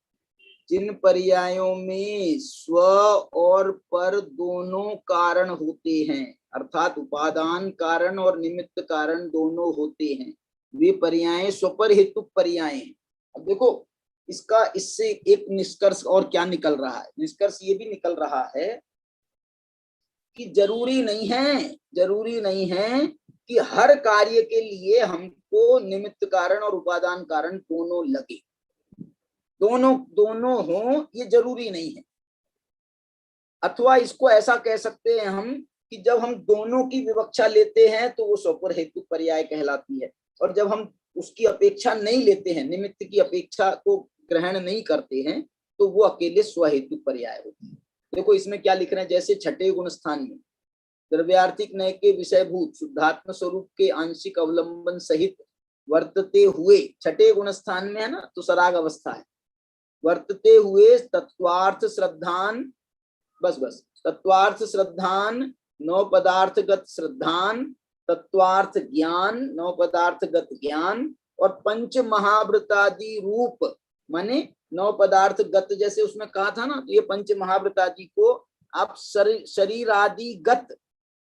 [SPEAKER 4] जिन पर्यायों में स्व और पर दोनों कारण होते हैं, अर्थात उपादान कारण और निमित्त कारण दोनों होते हैं, वे पर्याय स्वपर हेतुक पर्याय हैं। अब देखो इसका, इससे एक निष्कर्ष और क्या निकल रहा है? निष्कर्ष ये भी निकल रहा है कि जरूरी नहीं है कि हर कार्य के लिए हमको निमित्त कारण और उपादान कारण दोनों लगे, दोनों हो, ये जरूरी नहीं है। अथवा इसको ऐसा कह सकते हैं हम कि जब हम दोनों की विवक्षा लेते हैं तो वो स्वपर हेतुक पर्याय कहलाती है, और जब हम उसकी अपेक्षा नहीं लेते हैं, निमित्त की अपेक्षा को ग्रहण नहीं करते हैं, तो वो अकेले स्वहेतुक पर्याय होती है। देखो इसमें क्या लिख रहे हैं, जैसे छठे गुण स्थान में द्रव्यार्थिक नय के विषयभूत शुद्धात्म स्वरूप के आंशिक अवलंबन सहित वर्तते हुए, छठे गुण स्थान में है ना, तो सराग अवस्था है, वर्तते हुए तत्वार्थ श्रद्धान, बस तत्वार्थ श्रद्धान, नौ पदार्थगत श्रद्धान, तत्वार्थ ज्ञान, नौ पदार्थगत ज्ञान, और पंच महावृतादि रूप, माने 9 पदार्थगत, जैसे उसमें कहा था ना, तो ये पंच महावृतादि को आप शरीर आदि गत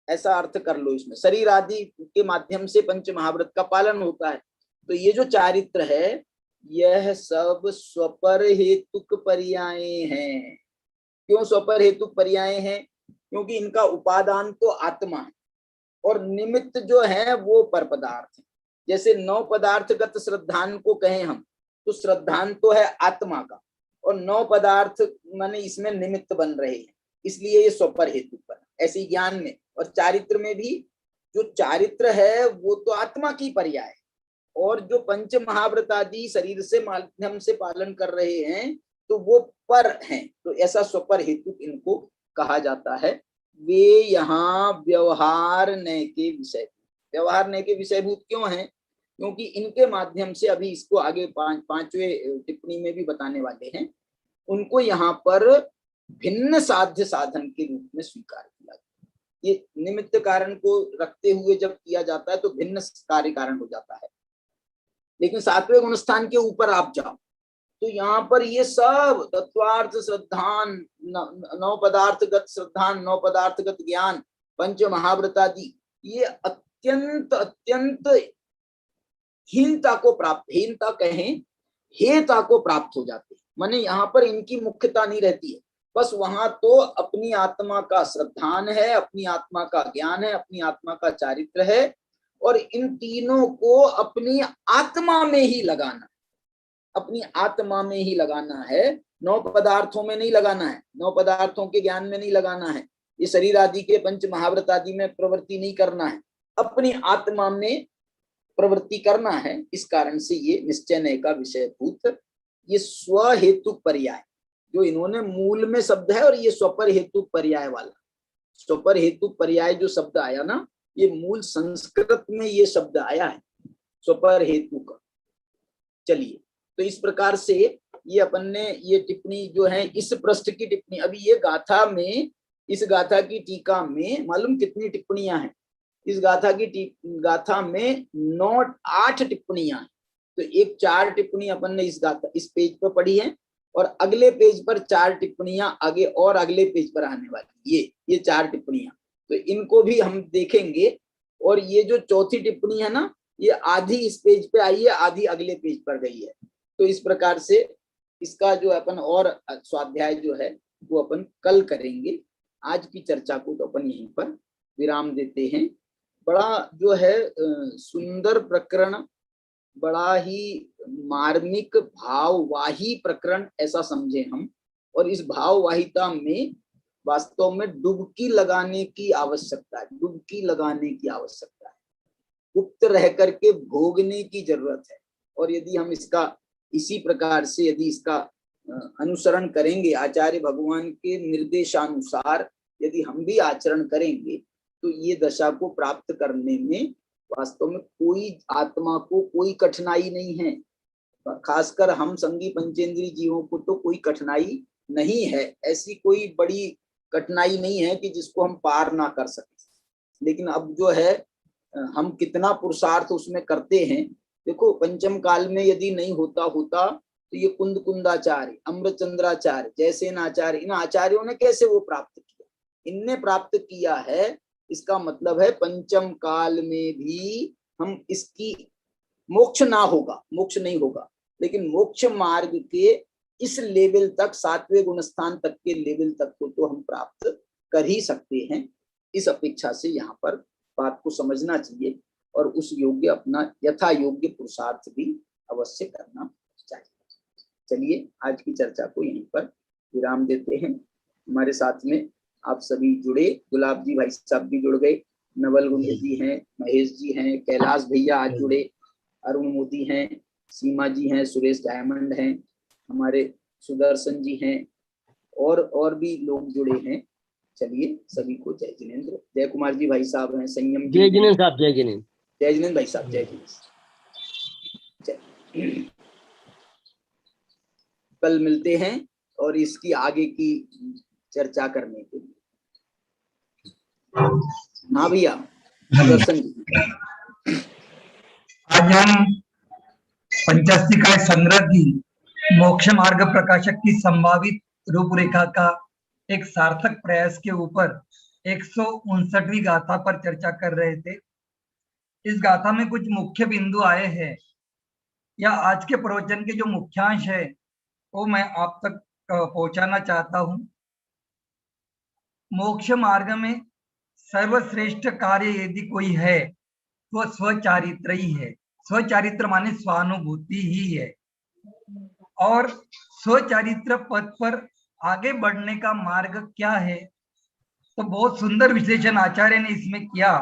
[SPEAKER 4] ऐसा अर्थ कर लो। इसमें शरीर आदि के माध्यम से पंच महाव्रत का पालन होता है। तो ये जो चारित्र है, यह सब स्वपर हेतुक पर्याय हैं। क्यों स्वपर हेतुक पर्याय हैं? क्योंकि इनका उपादान तो आत्मा है और निमित्त जो है वो पर पदार्थ है। जैसे 9 पदार्थगत श्रद्धान को कहें हम, तो श्रद्धान तो है आत्मा का, और 9 पदार्थ माने इसमें निमित्त बन रहे हैं, इसलिए ये स्वपर हेतु पर। ऐसी ज्ञान में और चारित्र में भी, जो चारित्र है वो तो आत्मा की पर्याय है, और जो पंच महाव्रत आदि शरीर से माध्यम से पालन कर रहे हैं तो वो पर हैं। तो ऐसा स्वपर हेतु इनको कहा जाता है। वे यहाँ व्यवहार नय के विषय, व्यवहार नय के विषयभूत क्यों हैं? क्योंकि इनके माध्यम से, अभी इसको आगे 5वें टिप्पणी में भी बताने वाले हैं, उनको यहाँ पर भिन्न साध्य साधन के रूप में स्वीकार किया जाता है। ये निमित्त कारण को रखते हुए जब किया जाता है तो भिन्न कार्य कारण हो जाता है। लेकिन 7वें गुण स्थान के ऊपर आप जाओ तो यहाँ पर ये सब तत्वार्थ श्रद्धान, 9 पदार्थगत श्रद्धान, 9 पदार्थगत ज्ञान, पंच महाव्रतादि, ये अत्यंत हीनता को प्राप्त, हीनता कहें, हेता को प्राप्त हो जाते हैं। माने यहाँ पर इनकी मुख्यता नहीं रहती है, बस वहां तो अपनी आत्मा का श्रद्धान है, अपनी आत्मा का ज्ञान है, अपनी आत्मा का चारित्र है, और इन तीनों को अपनी आत्मा में ही लगाना, अपनी आत्मा में ही लगाना है। 9 पदार्थों में नहीं लगाना है, 9 पदार्थों के ज्ञान में नहीं लगाना है, ये शरीर आदि के पंच महाव्रत आदि में प्रवृत्ति नहीं करना है, अपनी आत्मा में प्रवृत्ति करना है। इस कारण से ये निश्चय नय का विषयभूत, ये स्वहेतुक पर्याय जो इन्होंने मूल में शब्द है, और ये स्वपर हेतुक पर्याय वाला, स्वपर हेतुक पर्याय जो शब्द आया ना, ये मूल संस्कृत में ये शब्द आया है, स्वपर हेतु का। चलिए, तो इस प्रकार से ये अपन ने ये टिप्पणी जो है, इस पृष्ठ की टिप्पणी, अभी ये गाथा में, इस गाथा की टीका में मालूम कितनी टिप्पणियां हैं? इस गाथा में 8 टिप्पणियां हैं। तो एक 4 टिप्पणी अपन ने इस पेज पर पढ़ी है, और अगले पेज पर 4 टिप्पणियां आगे और अगले पेज पर आने वाली, ये 4 टिप्पणियां, तो इनको भी हम देखेंगे। और ये जो चौथी टिप्पणी है ना, ये आधी इस पेज पे आई है, आधी अगले पेज पर गई है। तो इस प्रकार से इसका जो अपन और स्वाध्याय जो है वो अपन कल करेंगे। आज की चर्चा को तो अपन यहीं पर विराम देते हैं। बड़ा जो है सुंदर प्रकरण, बड़ा ही मार्मिक भाववाही प्रकरण ऐसा समझे हम। और इस भाववाहिता में वास्तव में डुबकी लगाने की आवश्यकता है, डुबकी लगाने की आवश्यकता है, गुप्त रह करके भोगने की जरूरत है। और यदि हम इसका इसी प्रकार से यदि इसका अनुसरण करेंगे, आचार्य भगवान के निर्देशानुसार यदि हम भी आचरण करेंगे, तो ये दशा को प्राप्त करने में वास्तव में कोई आत्मा को कोई कठिनाई नहीं है। खासकर हम संगी पंचेंद्रीय जीवों को तो कोई कठिनाई नहीं है, ऐसी कोई बड़ी कठिनाई नहीं है कि जिसको हम पार ना कर सके। लेकिन अब जो है हम कितना पुरुषार्थ उसमें करते हैं। देखो, पंचम काल में यदि नहीं होता तो ये कुंद कुंदाचार्य, अमृतचंद्राचार्य, जयसेन आचार्य, इन आचार्यों ने कैसे वो प्राप्त किया? इनने प्राप्त किया है। इसका मतलब है पंचम काल में भी हम इसकी मोक्ष ना होगा, मोक्ष नहीं होगा, लेकिन मोक्ष मार्ग के इस लेवल तक, 7वें गुणस्थान तक के लेवल तक को तो हम प्राप्त कर ही सकते हैं। इस अपेक्षा से यहाँ पर बात को समझना चाहिए और उस योग्य अपना यथा योग्य पुरुषार्थ भी अवश्य करना चाहिए। चलिए आज की चर्चा को यहीं पर विराम देते हैं। हमारे साथ में आप सभी जुड़े, गुलाब जी भाई साहब भी जुड़ गए, नवल गुंज जी हैं, महेश जी हैं, कैलाश भैया आज जुड़े, अरुण मोदी हैं, सीमा जी हैं, सुरेश डायमंड हैं, हमारे सुदर्शन जी हैं और भी लोग जुड़े हैं। चलिए सभी को जय जिनेन्द्र। जय कुमार जी भाई साहब हैं, संयम जी,
[SPEAKER 5] जय जिनेन्द्र साहब, जय जिनेन्द्र,
[SPEAKER 4] जय जिनेन्द्र भाई साहब, जय जिनेन्द्र। कल मिलते हैं और इसकी आगे की चर्चा करने के लिए। हाँ भैया सुदर्शन जी,
[SPEAKER 3] आज हम पंचास्तिकाय संग्रह की मोक्ष मार्ग प्रकाशक की संभावित रूपरेखा का एक सार्थक प्रयास के ऊपर 159वीं गाथा पर चर्चा कर रहे थे। इस गाथा में कुछ मुख्य बिंदु आए हैं, या आज के प्रवचन के जो मुख्यांश है वो मैं आप तक पहुंचाना चाहता हूं। मोक्ष मार्ग में सर्वश्रेष्ठ कार्य यदि कोई है तो स्वचारित्र ही है। स्वचारित्र माने स्वानुभूति ही है। और स्वचारित्र पथ पर आगे बढ़ने का मार्ग क्या है? तो बहुत सुंदर विश्लेषण आचार्य ने इसमें किया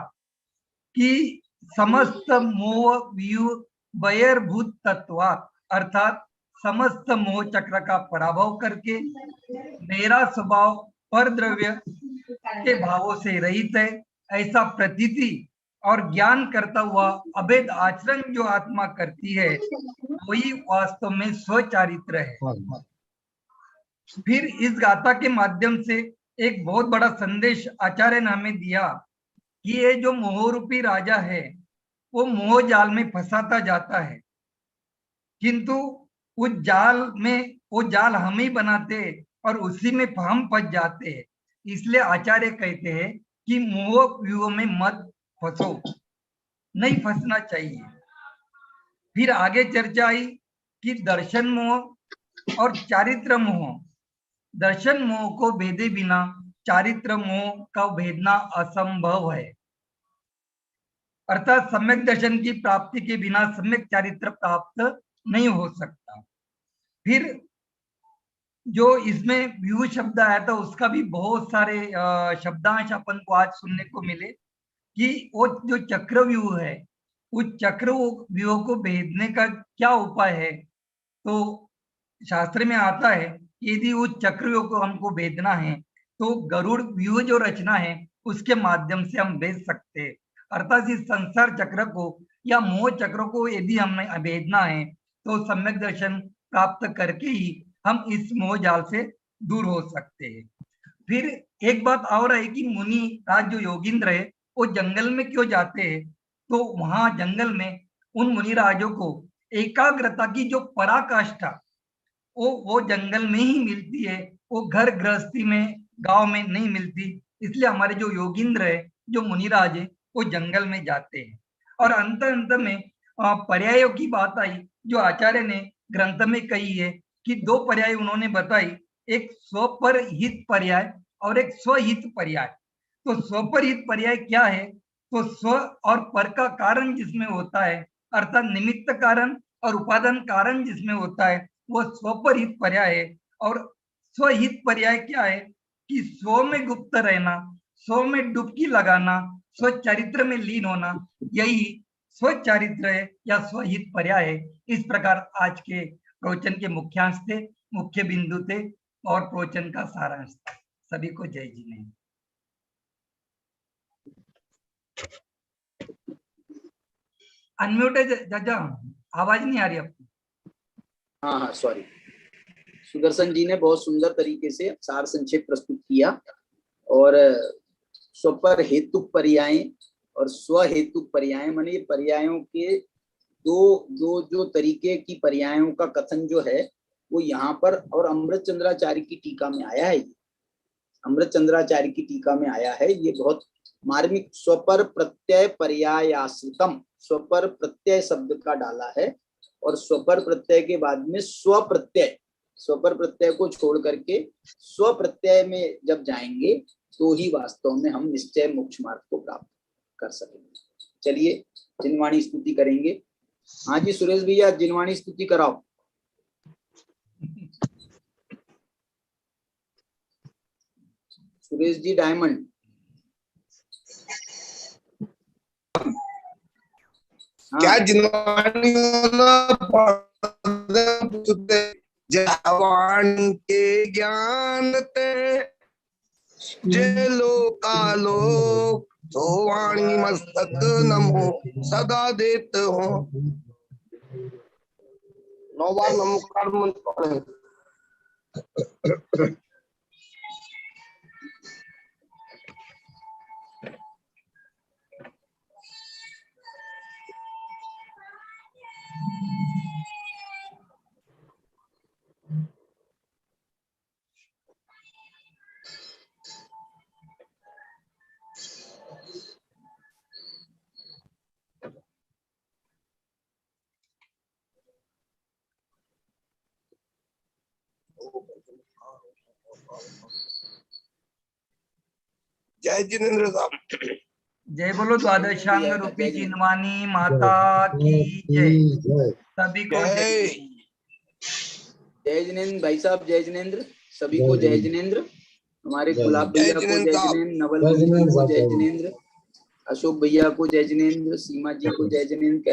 [SPEAKER 3] कि समस्त मोह व्यूह बहिर्भूत तत्वात्, अर्थात समस्त मोह चक्र का पराभव करके मेरा स्वभाव पर द्रव्य के भावों से रहित है, ऐसा प्रतीति और ज्ञान करता हुआ अभेद आचरण जो आत्मा करती है वही वास्तव में स्वचारित्र है। फिर इस गाथा के माध्यम से एक बहुत बड़ा संदेश आचार्य ने हमें दिया कि ये जो मोह रूपी राजा है वो मोह जाल में फंसाता जाता है, किंतु उस जाल में वो जाल हम ही बनाते और उसी में हम फंस जाते हैं। इसलिए आचार्य कहते हैं कि मोह व्यूह में मत फंसो, नहीं फंसना चाहिए। फिर आगे चर्चा आई कि दर्शन मोह और चारित्र मोह, दर्शन मोह को भेदे बिना चारित्र मोह का भेदना असंभव है, अर्थात सम्यक दर्शन की प्राप्ति के बिना सम्यक चारित्र प्राप्त नहीं हो सकता। फिर जो इसमें व्यू शब्द आया था उसका भी बहुत सारे शब्दांश अपन को आज सुनने को मिले कि वो जो चक्रव्यूह है उस चक्रव्यूह को भेदने का क्या उपाय है। तो शास्त्र में आता है यदि उस चक्रव्यूह को हमको भेदना है तो गरुड़ व्यूह जो रचना है उसके माध्यम से हम भेद सकते हैं। अर्थात इस संसार चक्र को या मोह चक्र को यदि हमें भेदना है तो सम्यक दर्शन प्राप्त करके ही हम इस मोह जाल से दूर हो सकते हैं। फिर एक बात और है कि मुनि राज जो योगिंद्र है वो जंगल में क्यों जाते हैं, तो वहां जंगल में उन मुनि राजों को एकाग्रता की जो पराकाष्ठा वो जंगल में ही मिलती है, वो घर गृहस्थी में गांव में नहीं मिलती। इसलिए हमारे जो योगींद्र है, जो मुनिराज है, वो जंगल में जाते हैं। और अंत में पर्यायों की बात आई, जो आचार्य ने ग्रंथ में कही है कि दो पर्याय उन्होंने बताई, एक स्वपर हित पर्याय और एक स्वहित पर्याय। तो स्वपर हित पर्याय क्या है? तो स्व और पर का कारण जिसमें होता है, अर्थात निमित्त कारण और उपादान कारण जिसमें होता है, वो स्वपर हित पर्याय है। और स्वहित पर्याय क्या है? कि स्व में गुप्त रहना, स्व में डुबकी लगाना, स्व चरित्र में लीन होना, यही स्वचारित्र है या स्वहित पर्याय है। इस प्रकार आज के प्रवचन के मुख्यांश थे, मुख्य बिंदु थे और प्रवचन का सारांश था। सभी को जय जिनेन्द्र। अनम्यूट है चाचा, आवाज नहीं आ रही आपको?
[SPEAKER 4] हाँ, सॉरी। सुदर्शन जी ने बहुत सुंदर तरीके से सार संक्षेप प्रस्तुत किया। और स्वपर हेतु पर्याय और स्वहेतु पर्याय, माने पर्यायों के दो जो तरीके की पर्यायों का कथन जो है वो यहाँ पर और अमृत चंद्राचार्य की टीका में आया है। अमृत चंद्राचार्य की टीका में आया है, ये बहुत मार्मिक। स्वपर प्रत्यय पर्यायाश्रितम, स्वपर प्रत्यय शब्द का डाला है और स्वपर प्रत्यय के बाद में स्वप्रत्यय, स्वपर प्रत्यय को छोड़ करके स्व प्रत्यय में जब जाएंगे तो ही वास्तव में हम निश्चय मोक्ष मार्ग को प्राप्त कर सकेंगे। चलिए जिनवाणी स्तुति करेंगे। हाँ जी सुरेश भैया, जिनवाणी स्तुति कराओ। सुरेश जी डायमंड।
[SPEAKER 5] क्या जिनवाणी जवान के ज्ञान ते जे लोकालोक तो वाणी मस्तक नमो सदा देत हो। 9 बार नमस्कार मंत्र पढ़े। जय जिनेन्द्र साहब।
[SPEAKER 3] जय बोलो द्वादशांग रूपी जिनवानी माता की जय। सभी को जय।
[SPEAKER 4] जय जिनेन्द्र भाई साहब, जय जिनेन्द्र। सभी को जय जिनेन्द्र। हमारे गुलाब भैया को जय जिनेन्द्र, नवल को जय जिनेन्द्र, अशोक भैया को जय जिनेन्द्र, सीमा जी को जय जिनेन्द्र।